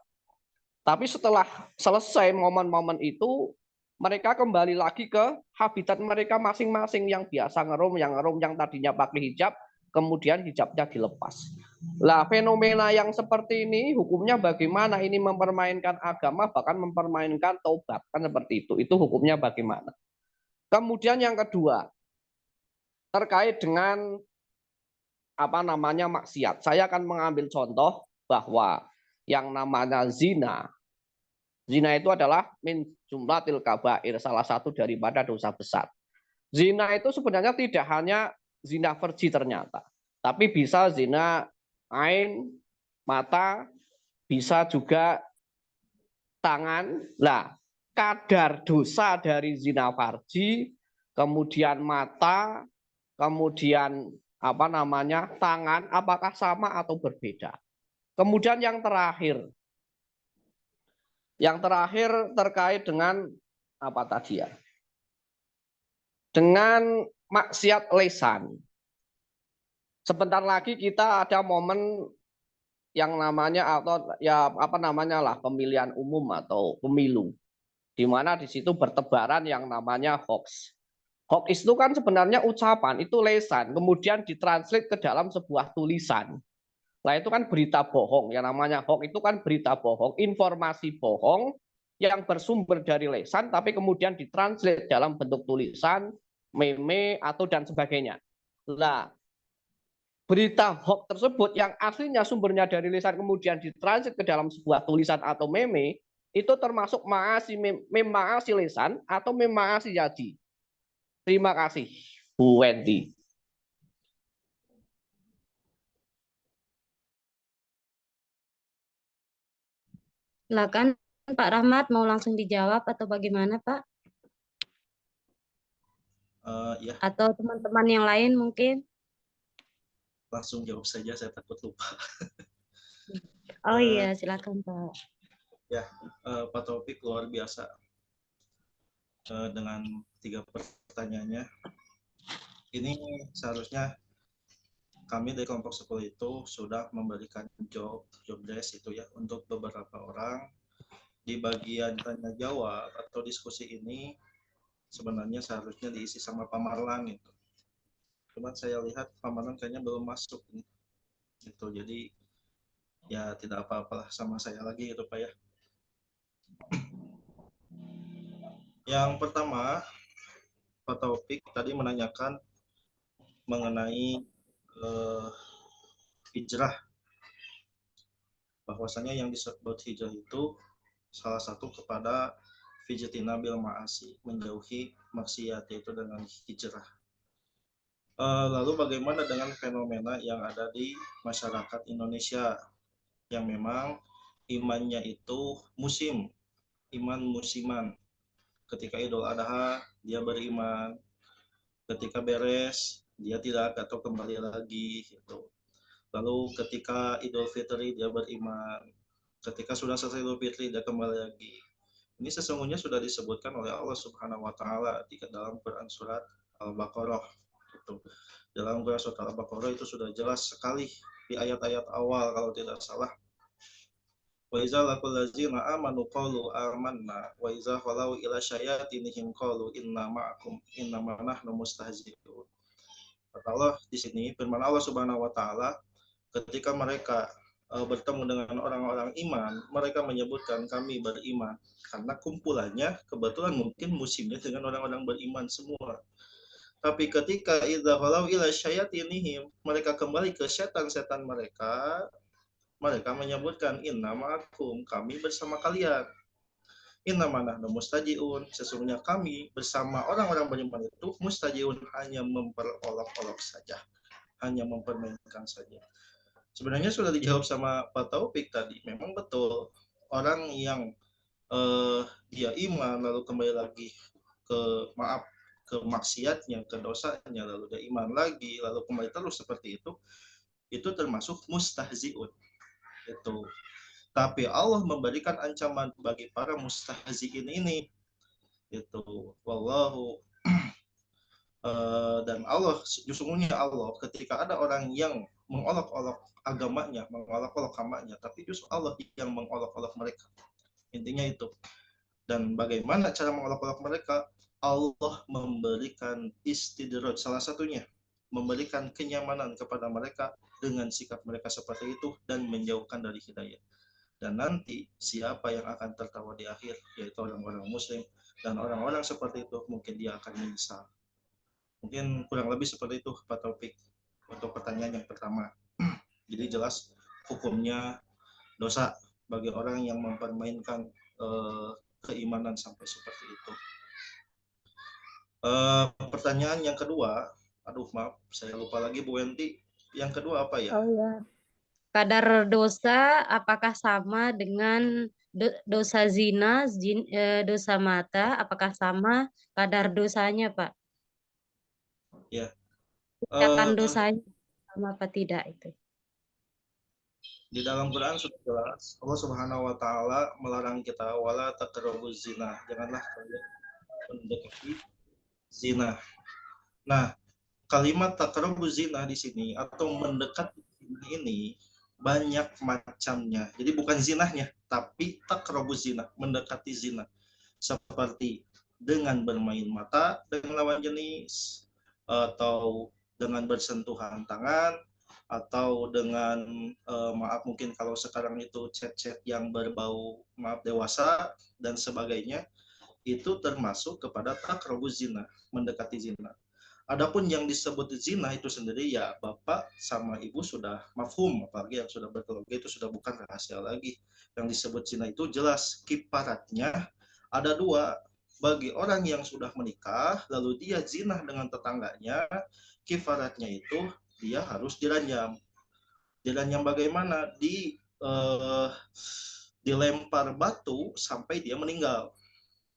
Tapi setelah selesai momen-momen itu, mereka kembali lagi ke habitat mereka masing-masing yang biasa ngerum, yang tadinya pakai hijab, kemudian hijabnya dilepas. Lah, fenomena yang seperti ini hukumnya bagaimana? Ini mempermainkan agama, bahkan mempermainkan taubat, kan seperti itu. Itu hukumnya bagaimana? Kemudian yang kedua, terkait dengan maksiat. Saya akan mengambil contoh bahwa yang namanya zina. Zina itu adalah min jumlatil kabair, salah satu daripada dosa besar. Zina itu sebenarnya tidak hanya zina farji ternyata, tapi bisa zina ain, mata, bisa juga tangan. Lah, kadar dosa dari zina farji, kemudian mata, kemudian tangan, apakah sama atau berbeda? Kemudian yang terakhir terkait dengan apa tadi ya? Dengan maksiat lisan. Sebentar lagi kita ada momen yang namanya pemilihan umum atau pemilu, di mana di situ bertebaran yang namanya hoax. Hoax itu kan sebenarnya ucapan, itu lisan, kemudian ditranslate ke dalam sebuah tulisan. Nah, itu kan berita bohong. Yang namanya hoax itu kan berita bohong, informasi bohong yang bersumber dari lisan, tapi kemudian ditranslate dalam bentuk tulisan, meme, atau dan sebagainya. Nah, berita hoax tersebut yang aslinya sumbernya dari lisan, kemudian ditranslate ke dalam sebuah tulisan atau meme, itu termasuk maasi lisan atau maasi yadi. Terima kasih, Bu Wendy. Silakan Pak Rahmat, mau langsung dijawab atau bagaimana Pak? Ya, Atau teman-teman yang lain mungkin? langsung jawab saja, saya takut lupa. Oh iya, silakan Pak. Ya, Pak Taufik luar biasa dengan 3 pertanyaannya. Ini seharusnya kami dari kelompok 10 itu sudah memberikan job desk itu ya untuk beberapa orang. Di bagian tanya jawab atau diskusi ini sebenarnya seharusnya diisi sama Pak Marlan gitu. Cuman saya lihat Pak Marlan kayaknya belum masuk gitu. Jadi ya tidak apa-apalah sama saya lagi gitu Pak ya. Yang pertama, Pak Taufik tadi menanyakan mengenai hijrah. Bahwasanya yang disebut hijrah itu salah satu kepada fijatina bil ma'asi, menjauhi maksiat, yaitu dengan hijrah. Lalu bagaimana dengan fenomena yang ada di masyarakat Indonesia yang memang imannya itu musim, iman musiman. Ketika Idul Adha dia beriman, ketika beres dia tidak atau kembali lagi gitu. Lalu ketika Idul Fitri dia beriman, ketika sudah selesai Idul Fitri dia kembali lagi. Ini sesungguhnya sudah disebutkan oleh Allah Subhanahu wa taala di dalam Quran surat Al-Baqarah. Gitu. Dalam Quran surat Al-Baqarah itu sudah jelas sekali di ayat-ayat awal kalau tidak salah. Wa iza laqul ladzina amanu qalu amanna wa iza khalau ila syayatinihim qalu inna ma'akum innama nahnu mustahzi'un. Kata Allah di sini, firman Allah Subhanahu wa taala, ketika mereka bertemu dengan orang-orang iman, mereka menyebutkan kami beriman karena kumpulannya kebetulan mungkin musimnya dengan orang-orang beriman semua. Tapi ketika idza khalau ila syayatinihim, mereka kembali ke setan-setan mereka, mereka menyebutkan inna ma'akum, kami bersama kalian. Inna nahnu mustajiun, sesungguhnya kami bersama orang-orang beriman itu mustajiun, hanya memperolok-olok saja, hanya mempermainkan saja. Sebenarnya sudah dijawab sama Pak Taufik tadi. Memang betul orang yang dia iman lalu kembali lagi ke maksiatnya, ke dosanya, lalu dia iman lagi lalu kembali terus seperti itu termasuk mustahziun. Itu. Tapi Allah memberikan ancaman bagi para mustahziin ini. Itu. Wallahu dan Allah, sesungguhnya Allah, ketika ada orang yang mengolok-olok agamanya, mengolok-olok hambanya, tapi justru Allah yang mengolok-olok mereka. Intinya itu. Dan bagaimana cara mengolok-olok mereka? Allah memberikan istidraj, salah satunya memberikan kenyamanan kepada mereka dengan sikap mereka seperti itu dan menjauhkan dari hidayah. Dan nanti siapa yang akan tertawa di akhir, yaitu orang-orang muslim, dan orang-orang seperti itu mungkin dia akan menyesal. Mungkin kurang lebih seperti itu Pak Taufik untuk pertanyaan yang pertama. Jadi jelas hukumnya dosa bagi orang yang mempermainkan keimanan sampai seperti itu. Pertanyaan yang kedua, aduh maaf saya lupa lagi Bu Wenti. Yang kedua apa ya? Oh ya. Kadar dosa apakah sama dengan dosa zina, dosa mata, apakah sama kadar dosanya, Pak? Ya. Tindakan dosanya sama apa tidak itu? Di dalam Quran sudah jelas Allah Subhanahu wa taala melarang kita wala taqrabuz zina. Janganlah kalian mendekati zina. Nah, kalimat taqrabuz zina di sini atau mendekati zina ini banyak macamnya. Jadi bukan zinahnya, tapi taqrabuz zina, mendekati zina. Seperti dengan bermain mata dengan lawan jenis, atau dengan bersentuhan tangan, atau dengan maaf mungkin kalau sekarang itu chat-chat yang berbau maaf dewasa dan sebagainya, itu termasuk kepada taqrabuz zina, mendekati zina. Adapun yang disebut zina itu sendiri ya bapak sama ibu sudah mafhum, apalagi yang sudah berkeluarga itu sudah bukan rahasia lagi. Yang disebut zina itu jelas kiparatnya ada dua. Bagi orang yang sudah menikah lalu dia zina dengan tetangganya, kifaratnya itu dia harus diranjam. Diranjam bagaimana? Dilempar batu sampai dia meninggal.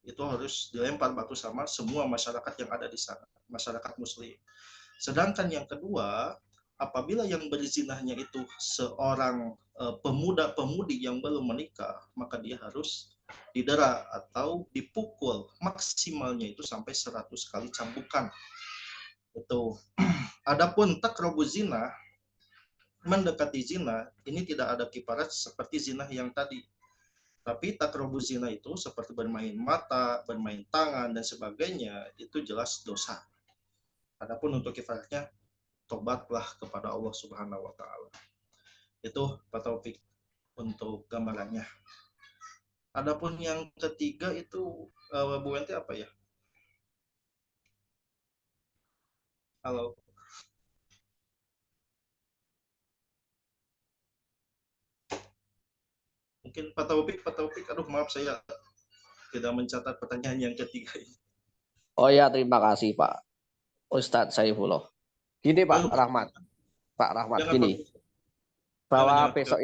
Itu harus dilempar batu sama semua masyarakat yang ada di sana, masyarakat muslim. Sedangkan yang kedua, apabila yang berzinahnya itu seorang pemuda-pemudi yang belum menikah, maka dia harus didera atau dipukul maksimalnya itu sampai 100 kali cambukan. Itu. Adapun taqrabuz zina, mendekati zina, ini tidak ada kiparat seperti zina yang tadi. Tapi taqrabuz zina itu seperti bermain mata, bermain tangan, dan sebagainya, itu jelas dosa. Adapun untuk kifaratnya, tobatlah kepada Allah Subhanahu wa taala. Itu Pak Taufik untuk gambarannya. Adapun yang ketiga itu Bu Wenti apa ya? Halo. Mungkin Pak Taufik, aduh maaf saya tidak mencatat pertanyaan yang ketiga ini. Oh ya, terima kasih Pak Ustadz Saifullah. Gini Pak Rahmat, gini, bahwa besok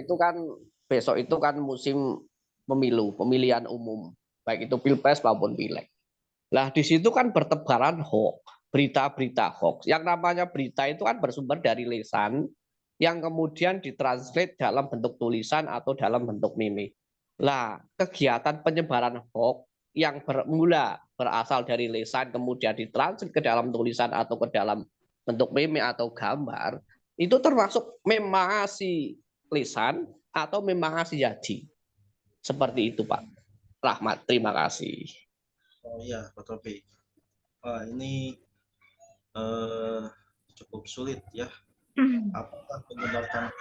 itu kan musim pemilihan umum, baik itu pilpres maupun pileg. Nah di situ kan bertebaran hoax, berita-berita hoax. Yang namanya berita itu kan bersumber dari lisan yang kemudian ditranslate dalam bentuk tulisan atau dalam bentuk meme. Nah, kegiatan penyebaran hoax yang berasal dari lisan kemudian ditranslate ke dalam tulisan atau ke dalam bentuk meme atau gambar, itu termasuk memangasi lisan atau memangasi jadi. Seperti itu Pak Rahmat, terima kasih. Oh iya, Pak Taufik. Ini cukup sulit ya. Apakah menyebarkan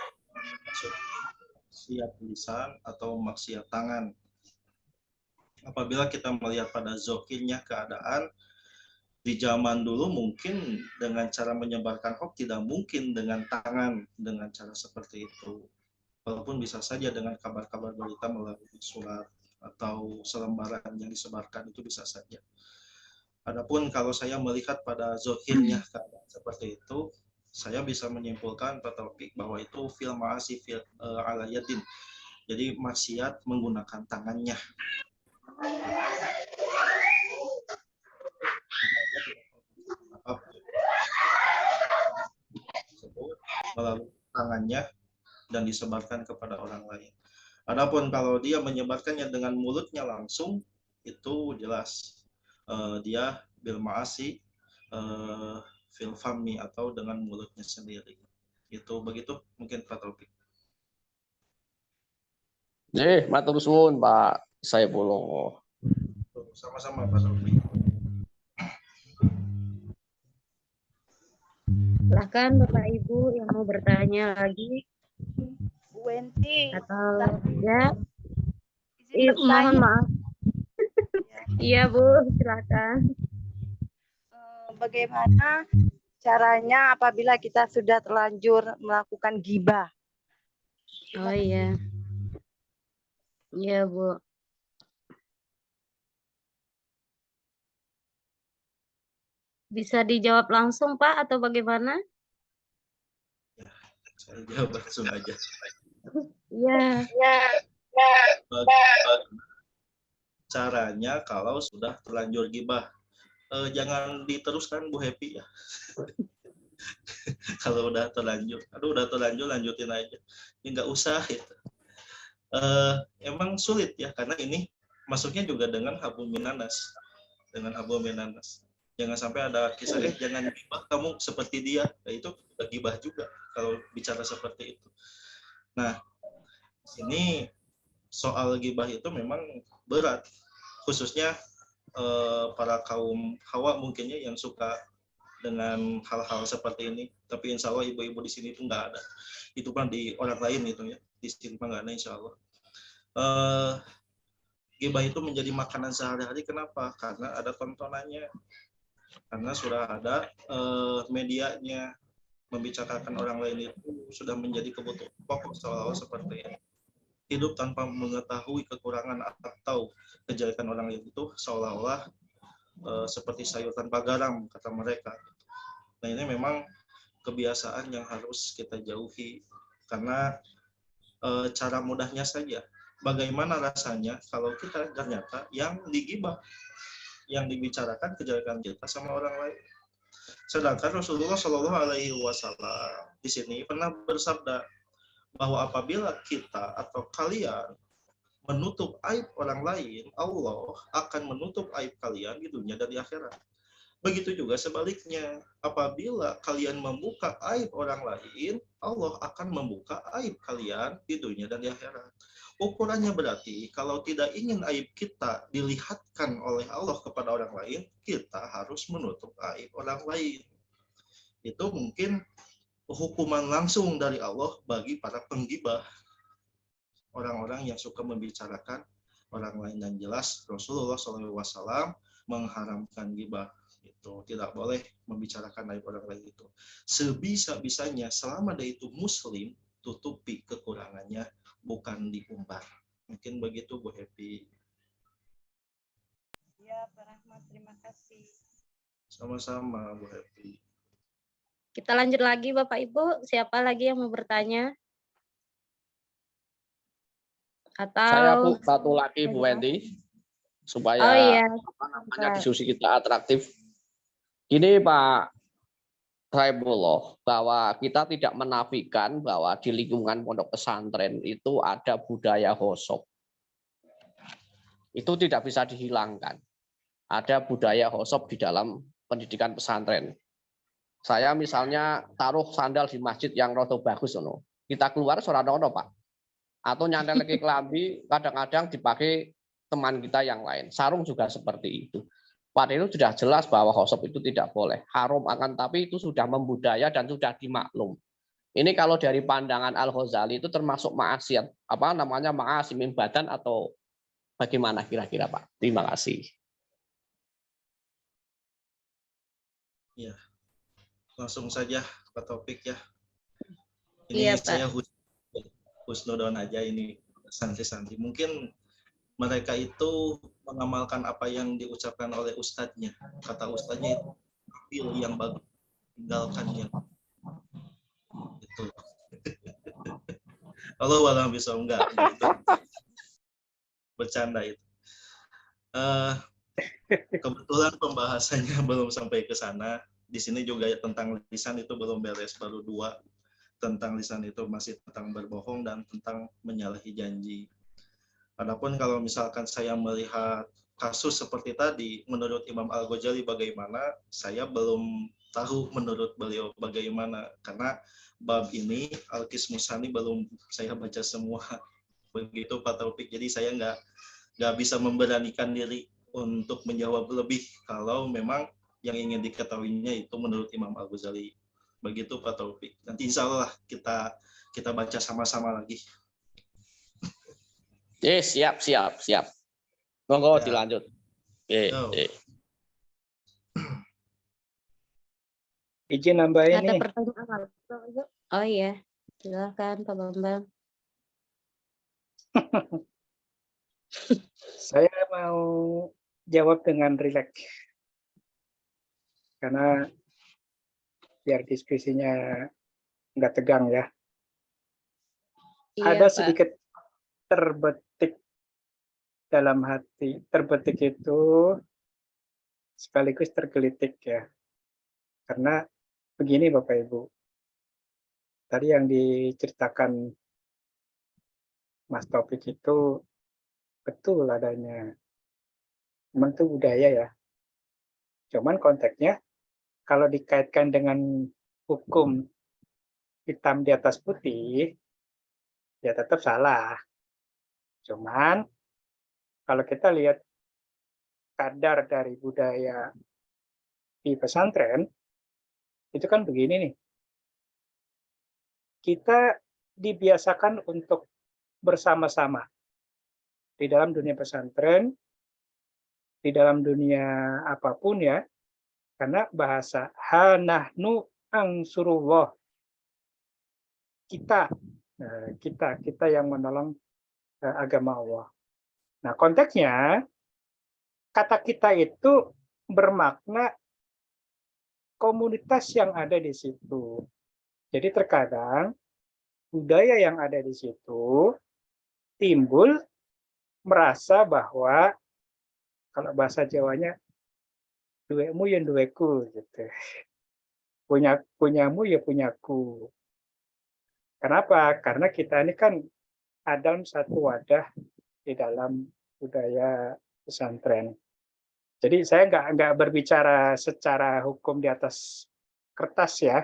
maksiat lisan atau maksiat tangan? Apabila kita melihat pada zokirnya keadaan di zaman dulu mungkin dengan cara menyebarkan hoax tidak mungkin dengan tangan dengan cara seperti itu. Walaupun bisa saja dengan kabar-kabar berita melalui surat atau selembaran yang disebarkan itu bisa saja. Adapun kalau saya melihat pada zokirnya keadaan seperti itu, saya bisa menyimpulkan Pak Taufik bahwa itu fil ma'asi ala yadin. Jadi maksiat menggunakan tangannya. Melalui tangannya dan disebarkan kepada orang lain. Adapun kalau dia menyebarkannya dengan mulutnya langsung, itu jelas dia bil ma'asi fil fami, atau dengan mulutnya sendiri. Itu begitu mungkin Pak Taufik. Matur suwun Pak Saifullah. Sama-sama Pak Taufik. Silahkan Bapak Ibu yang mau bertanya lagi Bu Wenti, atau tidak. izin Mohon bertanya. maaf. Iya Bu, silakan. Bagaimana caranya apabila kita sudah terlanjur melakukan ghibah? Oh iya. Iya Bu. Bisa dijawab langsung Pak atau bagaimana? Saya jawab langsung aja. Iya. Caranya kalau sudah terlanjur gibah, jangan diteruskan Bu Happy ya. Kalau udah terlanjur, lanjutin aja. Ya nggak usah gitu. Emang sulit ya, karena ini masuknya juga dengan hablum minanas. Jangan sampai ada kisah, jangan gibah kamu seperti dia. Nah, itu gibah juga kalau bicara seperti itu. Nah, ini soal gibah itu memang berat, khususnya para kaum hawa mungkinnya yang suka dengan hal-hal seperti ini. Tapi insya Allah ibu-ibu di sini itu nggak ada. Itu kan di orang lain itu ya, di sini nggak ada insya Allah. Gibah itu menjadi makanan sehari-hari. Kenapa? Karena ada tontonannya, karena sudah ada medianya. Membicarakan orang lain itu sudah menjadi kebutuhan pokok, seolah-olah seperti ini. Hidup tanpa mengetahui kekurangan atau kejelekan orang lain itu seolah-olah seperti sayur tanpa garam, kata mereka. Nah, ini memang kebiasaan yang harus kita jauhi, karena cara mudahnya saja. Bagaimana rasanya kalau kita ternyata yang digibah, yang dibicarakan kejelekan kita sama orang lain. Sedangkan Rasulullah Shallallahu Alaihi Wasallam di sini pernah bersabda bahwa apabila kita atau kalian menutup aib orang lain, Allah akan menutup aib kalian di dunia dan di akhirat. Begitu juga sebaliknya, apabila kalian membuka aib orang lain, Allah akan membuka aib kalian di dunia dan di akhirat. Ukurannya berarti kalau tidak ingin aib kita dilihatkan oleh Allah kepada orang lain, kita harus menutup aib orang lain. Itu mungkin hukuman langsung dari Allah bagi para penggibah, orang-orang yang suka membicarakan orang lain. Dan jelas Rasulullah SAW mengharamkan gibah. Itu tidak boleh membicarakan aib orang lain itu. Sebisa-bisanya selama dia itu muslim, tutupi kekurangannya, bukan diumbar. Mungkin begitu Bu Happy. Ya, Pak Rahmat, terima kasih. Sama-sama Bu Happy. Kita lanjut lagi Bapak Ibu. Siapa lagi yang mau bertanya? Atau Saya Bu satu lagi Bu Wenti, supaya Oh iya. diskusi kita atraktif. Ini Pak Saifullah, bahwa kita tidak menafikan bahwa di lingkungan pondok pesantren itu ada budaya gosok. Itu tidak bisa dihilangkan. Ada budaya gosok di dalam pendidikan pesantren. Saya misalnya taruh sandal di masjid yang roto bagus, kita keluar ora ono Pak. Atau nyantel lagi kelambi, kadang-kadang dipakai teman kita yang lain. Sarung juga seperti itu. Padahal itu sudah jelas bahwa gosok itu tidak boleh. Haram akan tapi itu sudah membudaya dan sudah dimaklum. Ini kalau dari pandangan Al-Ghazali itu termasuk maksiat, maasi min badan atau bagaimana kira-kira Pak? Terima kasih. Ya, langsung saja Pak Taufik ya. Iya, Ini Pak. saya husnudon aja ini santai-santai. Mungkin mereka itu mengamalkan apa yang diucapkan oleh ustadznya. Kata ustadznya itu pilih yang bagus, tinggalkan yang itu. Allah walau bisa enggak. Gitu. Bercanda itu. Kebetulan pembahasannya belum sampai ke sana. Di sini juga tentang lisan itu belum beres, baru 2. tentang lisan itu masih tentang berbohong dan tentang menyalahi janji. Adapun kalau misalkan saya melihat kasus seperti tadi, menurut Imam Al-Ghazali bagaimana, saya belum tahu menurut beliau bagaimana, karena bab ini Al-Qismus Tsani belum saya baca semua. Begitu Pak Taufik, jadi saya nggak bisa memberanikan diri untuk menjawab lebih kalau memang yang ingin diketahuinya itu menurut Imam Al-Ghazali. Begitu Pak Taufik. Nanti insya Allah kita baca sama-sama lagi. Siap. Monggo Ya. dilanjut. Izin nambahin Ada nih. pertanyaan? Oh iya, silakan Pak Bambang. Saya mau jawab dengan rileks. Karena biar diskusinya nggak tegang ya. Iya, Ada Pak. sedikit terbetik dalam hati. Terbetik itu sekaligus tergelitik ya. Karena begini Bapak Ibu. Tadi yang diceritakan Mas Taufik itu betul adanya. Memang itu budaya ya. Cuman konteksnya kalau dikaitkan dengan hukum hitam di atas putih, ya tetap salah. Cuman kalau kita lihat kadar dari budaya di pesantren, itu kan begini nih. Kita dibiasakan untuk bersama-sama di dalam dunia pesantren, di dalam dunia apapun ya, karena bahasa hanahnu angsurullah, kita yang menolong agama Allah. Nah, konteksnya kata kita itu bermakna komunitas yang ada di situ. Jadi terkadang budaya yang ada di situ timbul merasa bahwa kalau bahasa Jawanya duwekmu ya duweku gitu. Punyamu ya punyaku. Kenapa? Karena kita ini kan ada satu wadah di dalam budaya pesantren. Jadi saya nggak berbicara secara hukum di atas kertas ya.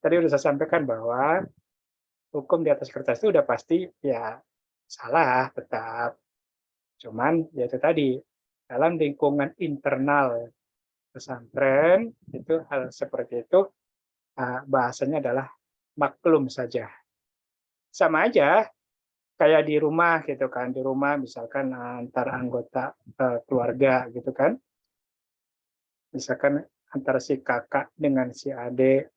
Tadi sudah saya sampaikan bahwa hukum di atas kertas itu udah pasti ya salah tetap. Cuman ya itu tadi dalam lingkungan internal pesantren itu hal seperti itu bahasanya adalah maklum saja. Sama aja kayak di rumah gitu kan, di rumah misalkan antar anggota keluarga gitu kan. Misalkan antara si kakak dengan si adik.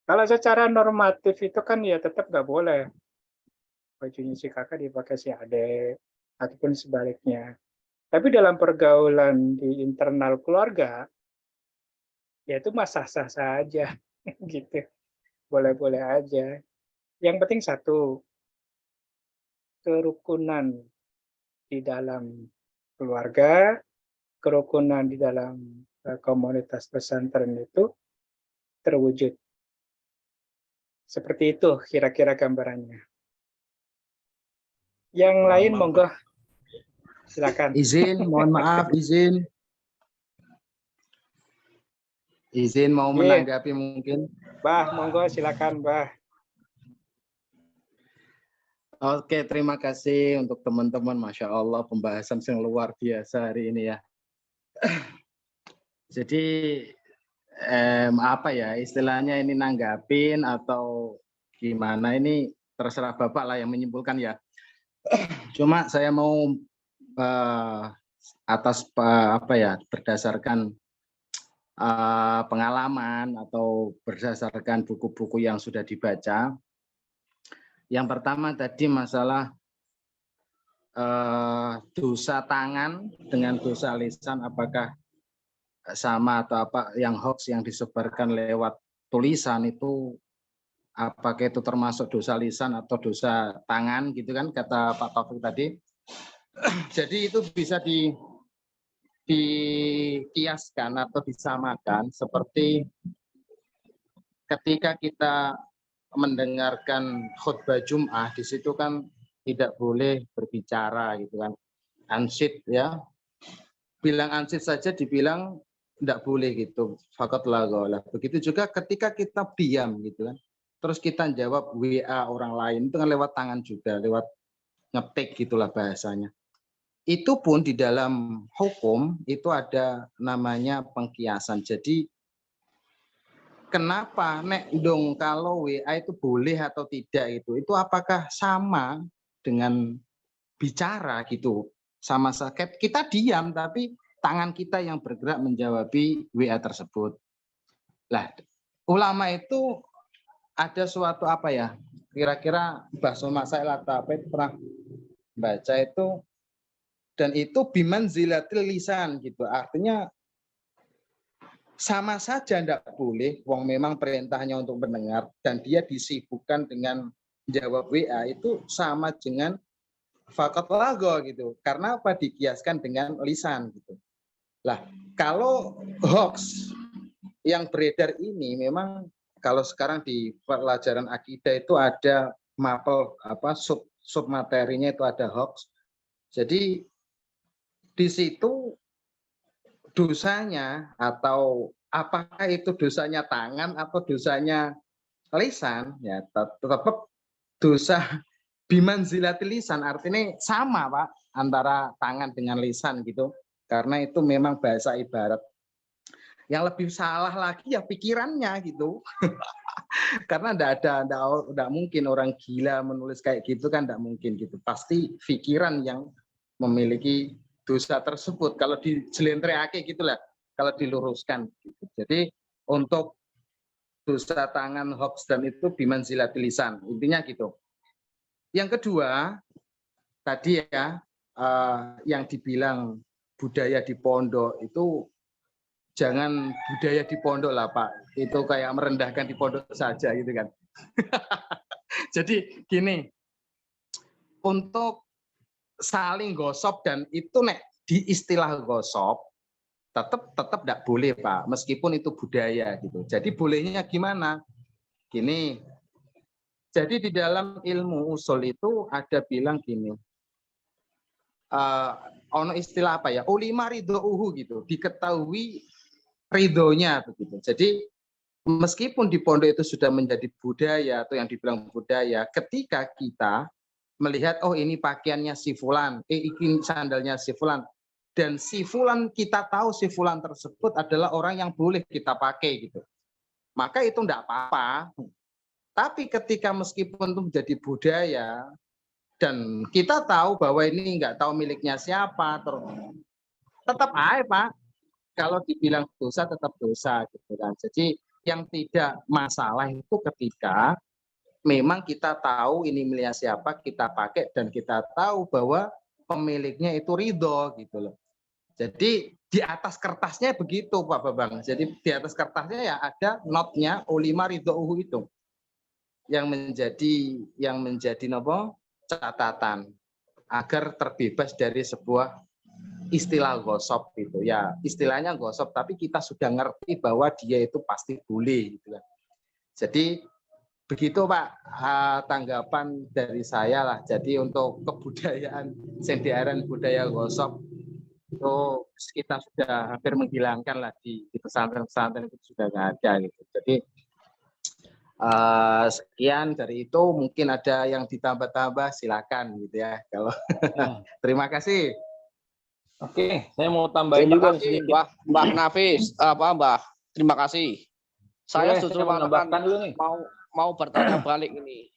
Kalau secara normatif itu kan ya tetap nggak boleh bajunya si kakak dipakai si adik ataupun sebaliknya. Tapi dalam pergaulan di internal keluarga, ya itu mah sah-sah saja, gitu. Boleh-boleh aja. Yang penting satu, kerukunan di dalam keluarga, kerukunan di dalam komunitas pesantren itu terwujud. Seperti itu kira-kira gambarannya. Yang lain monggo. Silakan. Izin, mohon maaf, izin. Izin mau menanggapi mungkin. Bah, monggo silakan, Bah. Oke, terima kasih untuk teman-teman. Masya Allah, pembahasan yang luar biasa hari ini ya. Jadi, apa ya, istilahnya ini nanggapin atau gimana, ini terserah Bapak lah yang menyimpulkan ya. Cuma saya mau atas apa ya, berdasarkan pengalaman atau berdasarkan buku-buku yang sudah dibaca. Yang pertama tadi masalah dosa tangan dengan dosa lisan, apakah sama atau apa, yang hoax yang disebarkan lewat tulisan itu apakah itu termasuk dosa lisan atau dosa tangan gitu kan, kata Pak Taufik tadi. Jadi itu bisa dikiaskan atau disamakan seperti ketika kita mendengarkan khutbah Jum'ah, di situ kan tidak boleh berbicara gitu kan. Ansyid ya. Bilang ansyid saja dibilang tidak boleh gitu. Fakat lagolah. Begitu juga ketika kita diam gitu kan. Terus kita jawab WA orang lain itu kan lewat tangan juga, lewat ngetik gitulah bahasanya. Itu pun di dalam hukum itu ada namanya pengkiasan. Jadi kenapa nek dong kalau WA itu boleh atau tidak itu apakah sama dengan bicara gitu? Sama sakit kita diam tapi tangan kita yang bergerak menjawabi WA tersebut. Lah, ulama itu ada suatu apa ya? Kira-kira Mbah Somad Said atau apa itu pernah baca itu, dan itu bimanzilatil lisan gitu. Artinya sama saja tidak boleh, wong memang perintahnya untuk mendengar dan dia disibukkan dengan jawab WA itu sama dengan fakat lago gitu. Karena apa? Dikiaskan dengan lisan gitu. Lah, kalau hoax yang beredar ini memang kalau sekarang di pelajaran akidah itu ada mapel apa sub materinya itu ada hoax. Jadi di situ dosanya atau apakah itu dosanya tangan atau dosanya lisan ya tetap dosa bimanzilatil lisan, artinya sama Pak antara tangan dengan lisan gitu, karena itu memang bahasa ibarat. Yang lebih salah lagi ya pikirannya gitu. Karena enggak mungkin orang gila menulis kayak gitu kan, enggak mungkin gitu. Pasti pikiran yang memiliki dosa tersebut kalau dijelentreake gitulah, kalau diluruskan gitu. Jadi untuk dosa tangan hoax dan itu bimanzilatil lisan, intinya gitu. Yang kedua tadi ya yang dibilang budaya di pondok itu jangan budaya di pondok lah Pak, itu kayak merendahkan di pondok saja gitu kan. Jadi gini, untuk saling gosip dan itu nek di istilah gosip tetap tidak boleh Pak, meskipun itu budaya gitu. Jadi bolehnya gimana? Gini, jadi di dalam ilmu usul itu ada bilang gini, ono istilah apa ya? Ulima ridho'uhu gitu, diketahui ridhonya begitu. Jadi meskipun di pondok itu sudah menjadi budaya atau yang dibilang budaya, ketika kita melihat oh ini pakaiannya si fulan, ini sandalnya si fulan, dan si fulan kita tahu si fulan tersebut adalah orang yang boleh kita pakai gitu, maka itu enggak apa-apa. Tapi ketika meskipun itu menjadi budaya dan kita tahu bahwa ini enggak tahu miliknya siapa, tetap aja Pak, kalau dibilang dosa tetap dosa gitu kan. Jadi yang tidak masalah itu ketika memang kita tahu ini miliknya siapa, kita pakai dan kita tahu bahwa pemiliknya itu ridho gitu loh. Jadi di atas kertasnya begitu Pak Babang. Jadi di atas kertasnya ya ada notnya ulima ridho'uhu itu yang menjadi nopo catatan agar terbebas dari sebuah istilah gosip gitu ya, istilahnya gosip tapi kita sudah ngerti bahwa dia itu pasti boleh gitu kan. Jadi begitu Pak tanggapan dari saya lah. Jadi untuk kebudayaan sendiaran budaya gosip itu kita sudah hampir menghilangkan lah di pesantren-pesantren itu sudah nggak ada gitu. Jadi sekian dari itu, mungkin ada yang ditambah-tambah silakan gitu ya. Kalau terima kasih. Oke, saya mau tambahin Terima juga kasih sedikit. Mbah Nafis, Mbah. Terima kasih. Saya Boleh, justru saya mau nambahkan dulu nih. mau bertanya balik ini.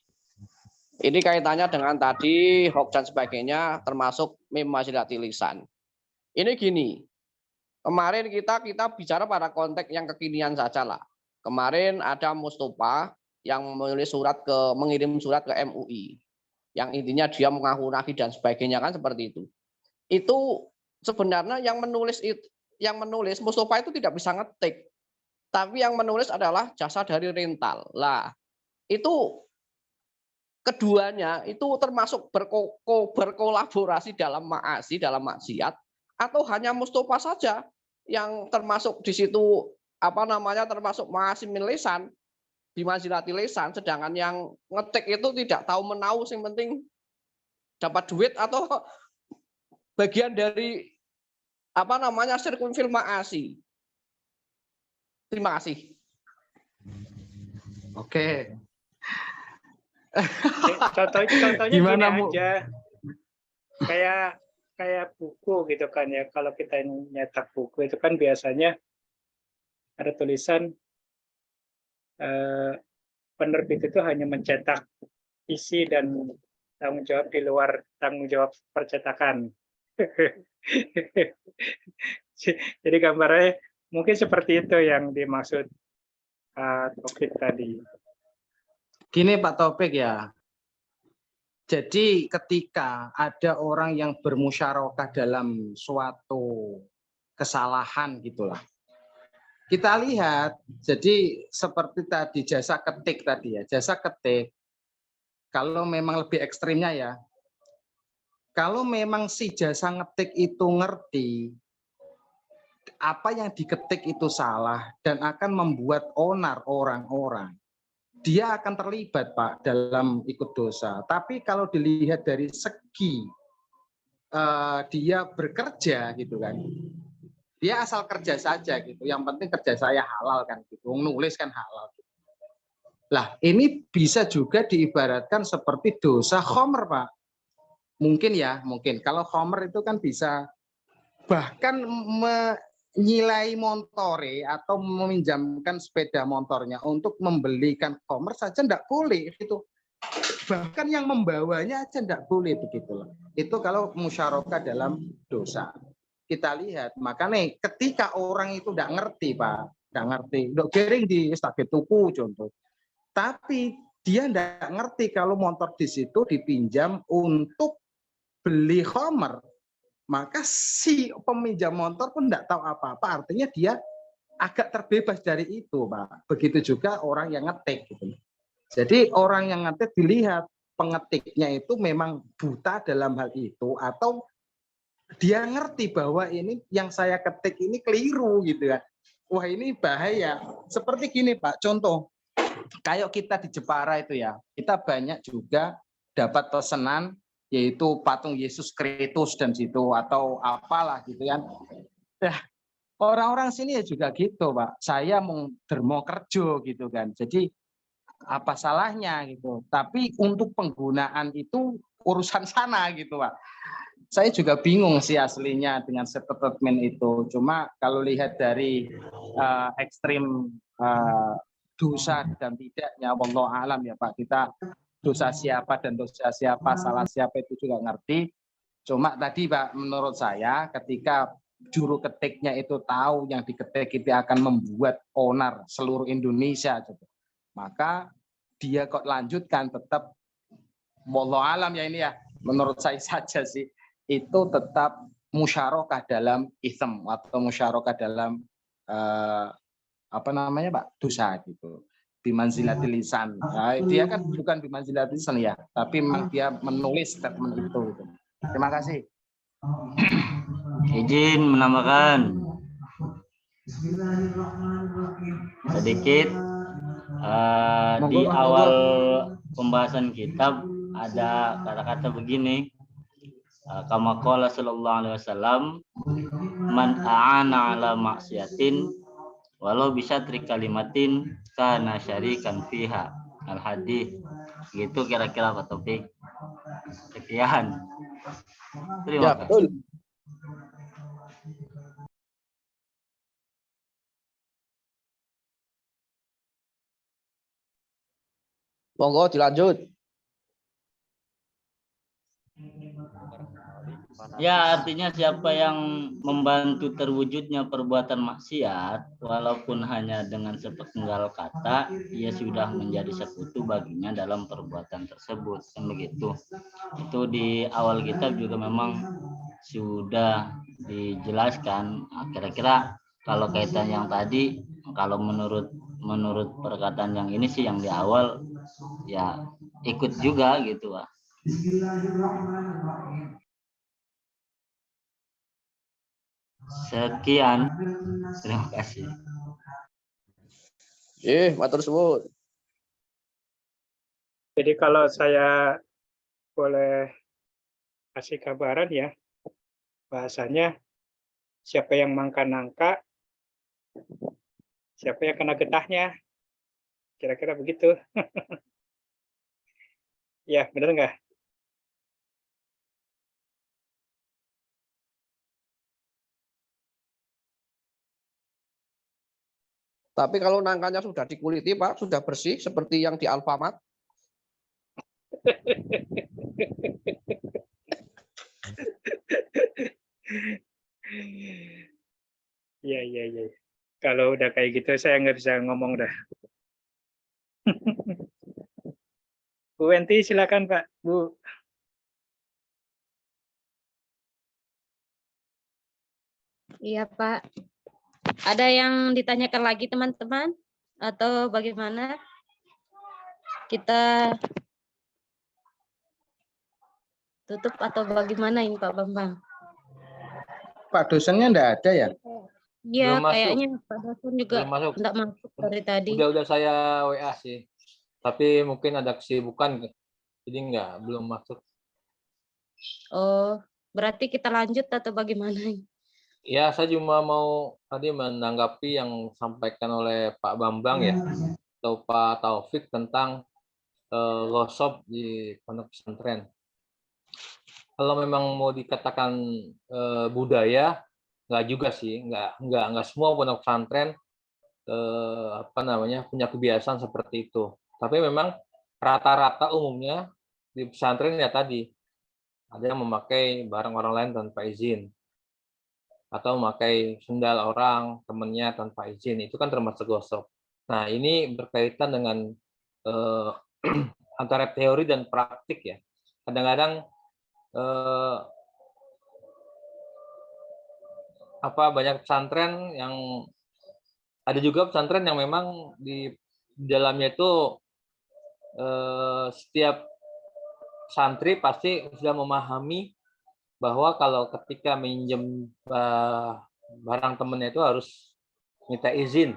Ini kaitannya dengan tadi hoax dan sebagainya, termasuk bimanzilatil lisan. Ini gini, kemarin kita bicara pada konteks yang kekinian saja lah. Kemarin ada Mustafa yang mengirim surat ke MUI, yang intinya dia mengaku-ngaku dan sebagainya kan seperti itu. Itu sebenarnya yang menulis Mustafa itu tidak bisa ngetik, tapi yang menulis adalah jasa dari rental. Lah, itu keduanya itu termasuk berkolaborasi dalam maasi, dalam maksiat, atau hanya Mustafa saja yang termasuk di situ termasuk maasi min lisan. bimanzilati lisan, sedangkan yang ngetik itu tidak tahu menau, yang penting dapat duit atau bagian dari apa namanya sirkun fil ma'asi. Terima kasih. Oke. Contohnya Gimana, gini Bu? aja, kayak buku gitu kan ya. Kalau kita nyetak buku itu kan biasanya ada tulisan penerbit itu hanya mencetak isi dan tanggung jawab di luar tanggung jawab percetakan. Jadi gambarnya mungkin seperti itu yang dimaksud Taufik tadi. Gini Pak Taufik ya. Jadi ketika ada orang yang bermusyarakah dalam suatu kesalahan gitulah. Kita lihat, jadi seperti tadi jasa ketik tadi ya, jasa ketik. Kalau memang lebih ekstrimnya ya, kalau memang si jasa ngetik itu ngerti apa yang diketik itu salah dan akan membuat onar orang-orang, dia akan terlibat Pak dalam ikut dosa. Tapi kalau dilihat dari segi dia bekerja gitu kan, dia asal kerja saja gitu. Yang penting kerja saya halal kan gitu. Nulis kan halal. Lah ini bisa juga diibaratkan seperti dosa khomer Pak. Mungkin ya, mungkin. Kalau khomer itu kan bisa bahkan menyilai montore atau meminjamkan sepeda motornya untuk membelikan khomer saja tidak boleh itu. Bahkan yang membawanya aja tidak boleh begitu. Itu kalau musyarakah dalam dosa. Kita lihat, makanya ketika orang itu tidak ngerti Pak, tidak ngerti, udah gering di stake tuku contoh. Tapi dia tidak ngerti kalau motor di situ dipinjam untuk beli khomer, maka si peminjam motor pun tidak tahu apa-apa. Artinya dia agak terbebas dari itu, Pak. Begitu juga orang yang ngetik gitu. Jadi orang yang ngetik dilihat pengetiknya itu memang buta dalam hal itu atau dia ngerti bahwa ini yang saya ketik ini keliru gitu kan. Wah ini bahaya. Seperti gini Pak, contoh kayak kita di Jepara itu ya, kita banyak juga dapat pesanan yaitu patung Yesus Kristus dan situ atau apalah gitu kan. Nah, orang-orang sini ya juga gitu Pak. Saya mau dermo kerjo gitu kan. Jadi apa salahnya gitu. Tapi untuk penggunaan itu urusan sana gitu Pak. Saya juga bingung sih aslinya dengan statement itu. Cuma kalau lihat dari ekstrim dosa dan tidaknya, wallahu alam ya Pak. Kita dosa siapa dan dosa siapa, salah siapa itu juga ngerti. Cuma tadi Pak, menurut saya ketika juru ketiknya itu tahu yang diketik itu akan membuat onar seluruh Indonesia, maka dia kok lanjutkan tetap, wallahu alam ya ini ya. Menurut saya saja sih. Itu tetap musyarakah dalam ism atau musyarakah dalam apa namanya Pak, dosa gitu. Bimanzilatil lisan. Nah, dia kan bukan bimanzilatil lisan ya, tapi memang dia menulis statement itu gitu. Terima kasih. Izin menambahkan sedikit. Di awal pembahasan kitab ada kata-kata begini. Kama qala sallallahu alaihi wasallam, man a'ana ala maksiatin walau bisa trikalimatin kana syarikan fiha. Al hadis. Gitu kira-kira Pak Taufik. Sekian. Terima kasih. Betul. Monggo dilanjut. Ya, artinya siapa yang membantu terwujudnya perbuatan maksiat, walaupun hanya dengan sepenggal kata, ia sudah menjadi sekutu baginya dalam perbuatan tersebut. Kan begitu. Itu di awal kitab juga memang sudah dijelaskan. Kira-kira kalau kaitan yang tadi, kalau menurut perkataan yang ini sih yang di awal, ya ikut juga gitu Pak. Sekian, terima kasih. Matur suwun. Jadi kalau saya boleh kasih gambaran ya, bahasanya siapa yang makan nangka, siapa yang kena getahnya, kira-kira begitu. Ya, benar nggak? Tapi kalau nangkanya sudah dikuliti, Pak, sudah bersih seperti yang di Alfamart. Iya, iya, iya. Kalau udah kayak gitu saya nggak bisa ngomong dah. Bu Wenti silakan Pak. Bu. Iya, Pak. Ada yang ditanyakan lagi teman-teman? Atau bagaimana? Kita tutup atau bagaimana ini Pak Bambang? Pak dosennya enggak ada ya? Iya, Belum masuk. kayaknya Pak dosen juga Belum masuk. enggak masuk dari tadi. Udah saya WA sih. Tapi mungkin ada kesibukan, jadi belum masuk. Oh, berarti kita lanjut atau bagaimana? Ya, saya cuma mau tadi menanggapi yang disampaikan oleh Pak Bambang ya, atau Pak Taufik tentang gosop di pondok pesantren. Kalau memang mau dikatakan budaya, nggak juga sih, nggak semua pondok pesantren punya kebiasaan seperti itu. Tapi memang rata-rata umumnya di pesantren ya tadi ada yang memakai barang orang lain tanpa izin atau memakai sendal orang temannya tanpa izin, itu kan termasuk gosok. Nah, ini berkaitan dengan antara teori dan praktik ya. Kadang-kadang banyak pesantren yang ada juga pesantren yang memang di dalamnya itu setiap santri pasti sudah memahami bahwa kalau ketika minjem barang temennya itu harus minta izin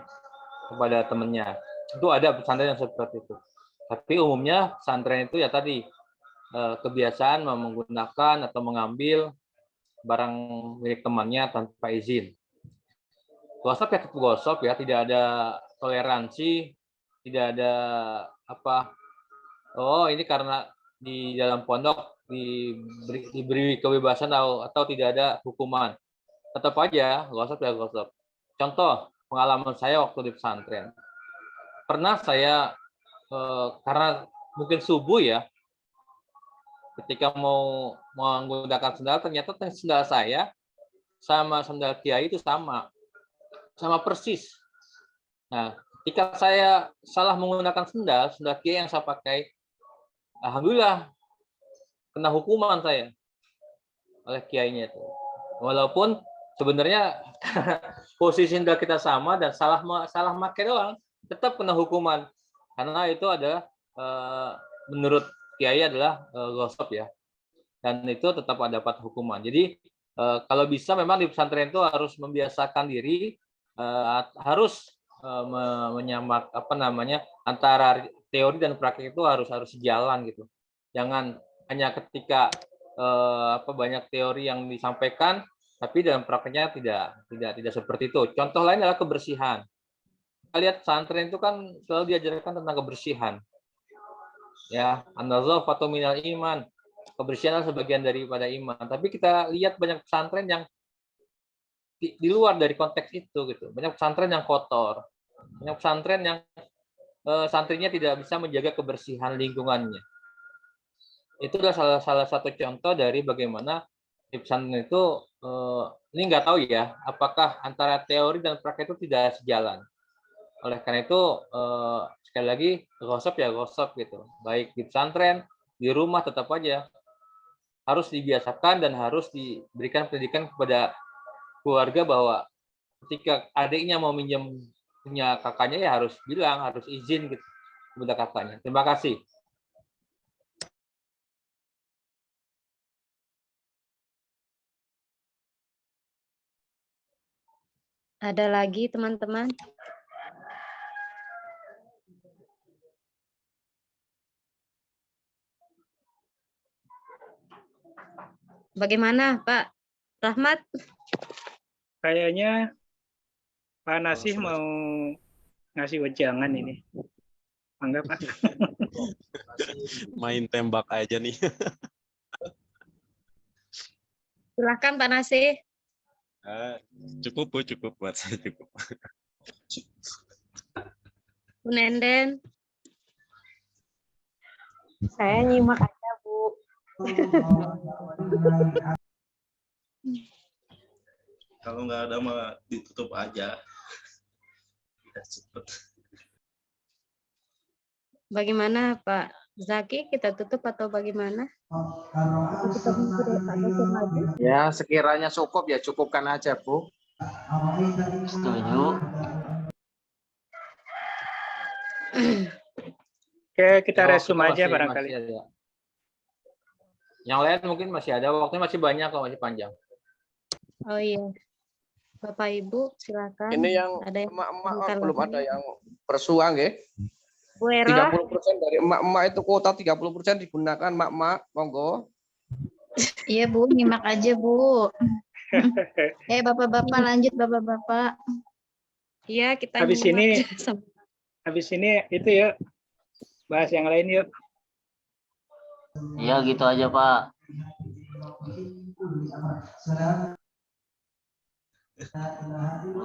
kepada temennya. Itu ada pesantren yang seperti itu. Tapi umumnya pesantren itu ya tadi kebiasaan menggunakan atau mengambil barang milik temannya tanpa izin. Gosop ya tetap gosop ya, tidak ada toleransi, tidak ada ini karena di dalam pondok diberi kebebasan atau tidak ada hukuman. Tetap aja gosop ya gosop. Contoh pengalaman saya waktu di pesantren. Pernah saya karena mungkin subuh ya, ketika mau menggunakan sendal, ternyata sendal saya sama sendal kiai itu sama persis. Nah, ketika saya salah menggunakan sendal kiai yang saya pakai, alhamdulillah kena hukuman saya oleh kiainya itu. Walaupun sebenarnya posisi sendal kita sama dan salah pakai doang, tetap kena hukuman karena itu adalah menurut kiai adalah gosop ya, dan itu tetap dapat hukuman. Jadi kalau bisa memang di pesantren itu harus membiasakan diri, harus menyamak antara teori dan praktik itu harus sejalan gitu. Jangan hanya ketika banyak teori yang disampaikan tapi dalam prakteknya tidak seperti itu. Contoh lain adalah kebersihan. Kita lihat pesantren itu kan selalu diajarkan tentang kebersihan. Ya, an-nazafatu minal iman. Kebersihan adalah sebagian daripada iman. Tapi kita lihat banyak pesantren yang di luar dari konteks itu gitu. Banyak pesantren yang kotor. Banyak pesantren yang santrinya tidak bisa menjaga kebersihan lingkungannya. Itu adalah salah satu contoh dari bagaimana di pesantren itu ini nggak tahu ya, apakah antara teori dan praktek itu tidak sejalan. Oleh karena itu sekali lagi gosop ya gosop gitu. Baik di pesantren, di rumah tetap aja harus dibiasakan dan harus diberikan pendidikan kepada keluarga bahwa ketika adiknya mau minjem punya kakaknya ya harus bilang, harus izin gitu kepada kakaknya. Terima kasih. Ada lagi teman-teman? Bagaimana Pak Rahmat? Kayaknya Pak Nasih sudah. mau ngasih wejangan ini. Mangga Pak. Main tembak aja nih. Silakan Pak Nasih. Cukup Bu, cukup buat saya cukup. Bu Nenden. Saya nyimak aja, Bu. Kalau nggak ada mah ditutup aja. Tidak cepet. Bagaimana Pak Zaki? Kita tutup atau bagaimana? Ya, sekiranya cukup ya cukupkan aja, Bu. Setuju. Oke, kita Ya, resume kita aja masih barangkali. ada. Yang lain mungkin masih ada, waktunya masih banyak kok, masih panjang. Oh iya. Bapak Ibu silakan. Ini yang Ada yang emak-emak bukan belum lagi. ada yang bersuang ya. Bu Era. 30% dari emak-emak itu kuota 30% digunakan emak-emak, monggo. Iya Bu, nyimak aja Bu. Bapak-bapak lanjut Bapak-bapak. Iya, kita Habis nyimak. Habis ini itu yuk. Bahas yang lain yuk. Iya gitu aja Pak.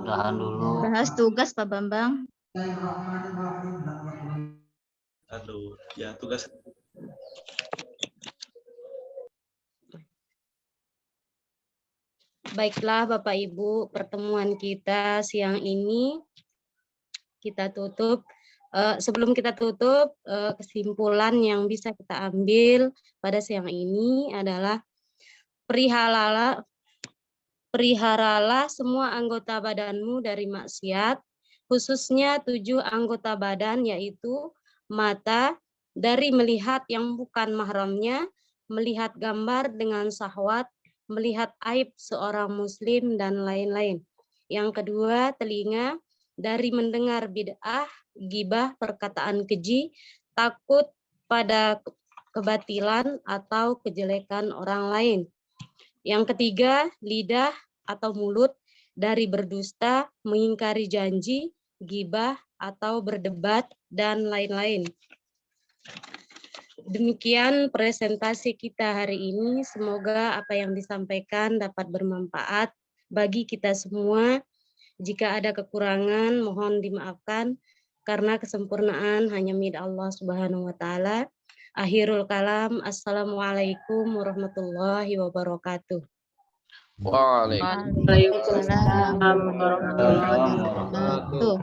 Udahan dulu. Bahas tugas Pak Bambang. Aduh, ya tugas. Baiklah Bapak Ibu, pertemuan kita siang ini kita tutup. Sebelum kita tutup, kesimpulan yang bisa kita ambil pada siang ini adalah peliharalah semua anggota badanmu dari maksiat, khususnya 7 anggota badan, yaitu mata dari melihat yang bukan mahramnya, melihat gambar dengan syahwat, melihat aib seorang muslim, dan lain-lain. Yang kedua, telinga dari mendengar bid'ah, gibah, perkataan keji, takut pada kebatilan atau kejelekan orang lain. Yang ketiga, lidah atau mulut dari berdusta, mengingkari janji, gibah, atau berdebat, dan lain-lain. Demikian presentasi kita hari ini. Semoga apa yang disampaikan dapat bermanfaat bagi kita semua. Jika ada kekurangan, mohon dimaafkan karena kesempurnaan hanya milik Allah Subhanahu wa taala. Akhirul kalam. Assalamualaikum warahmatullahi wabarakatuh. Waalaikumsalam. Waalaikumsalam warahmatullahi wabarakatuh.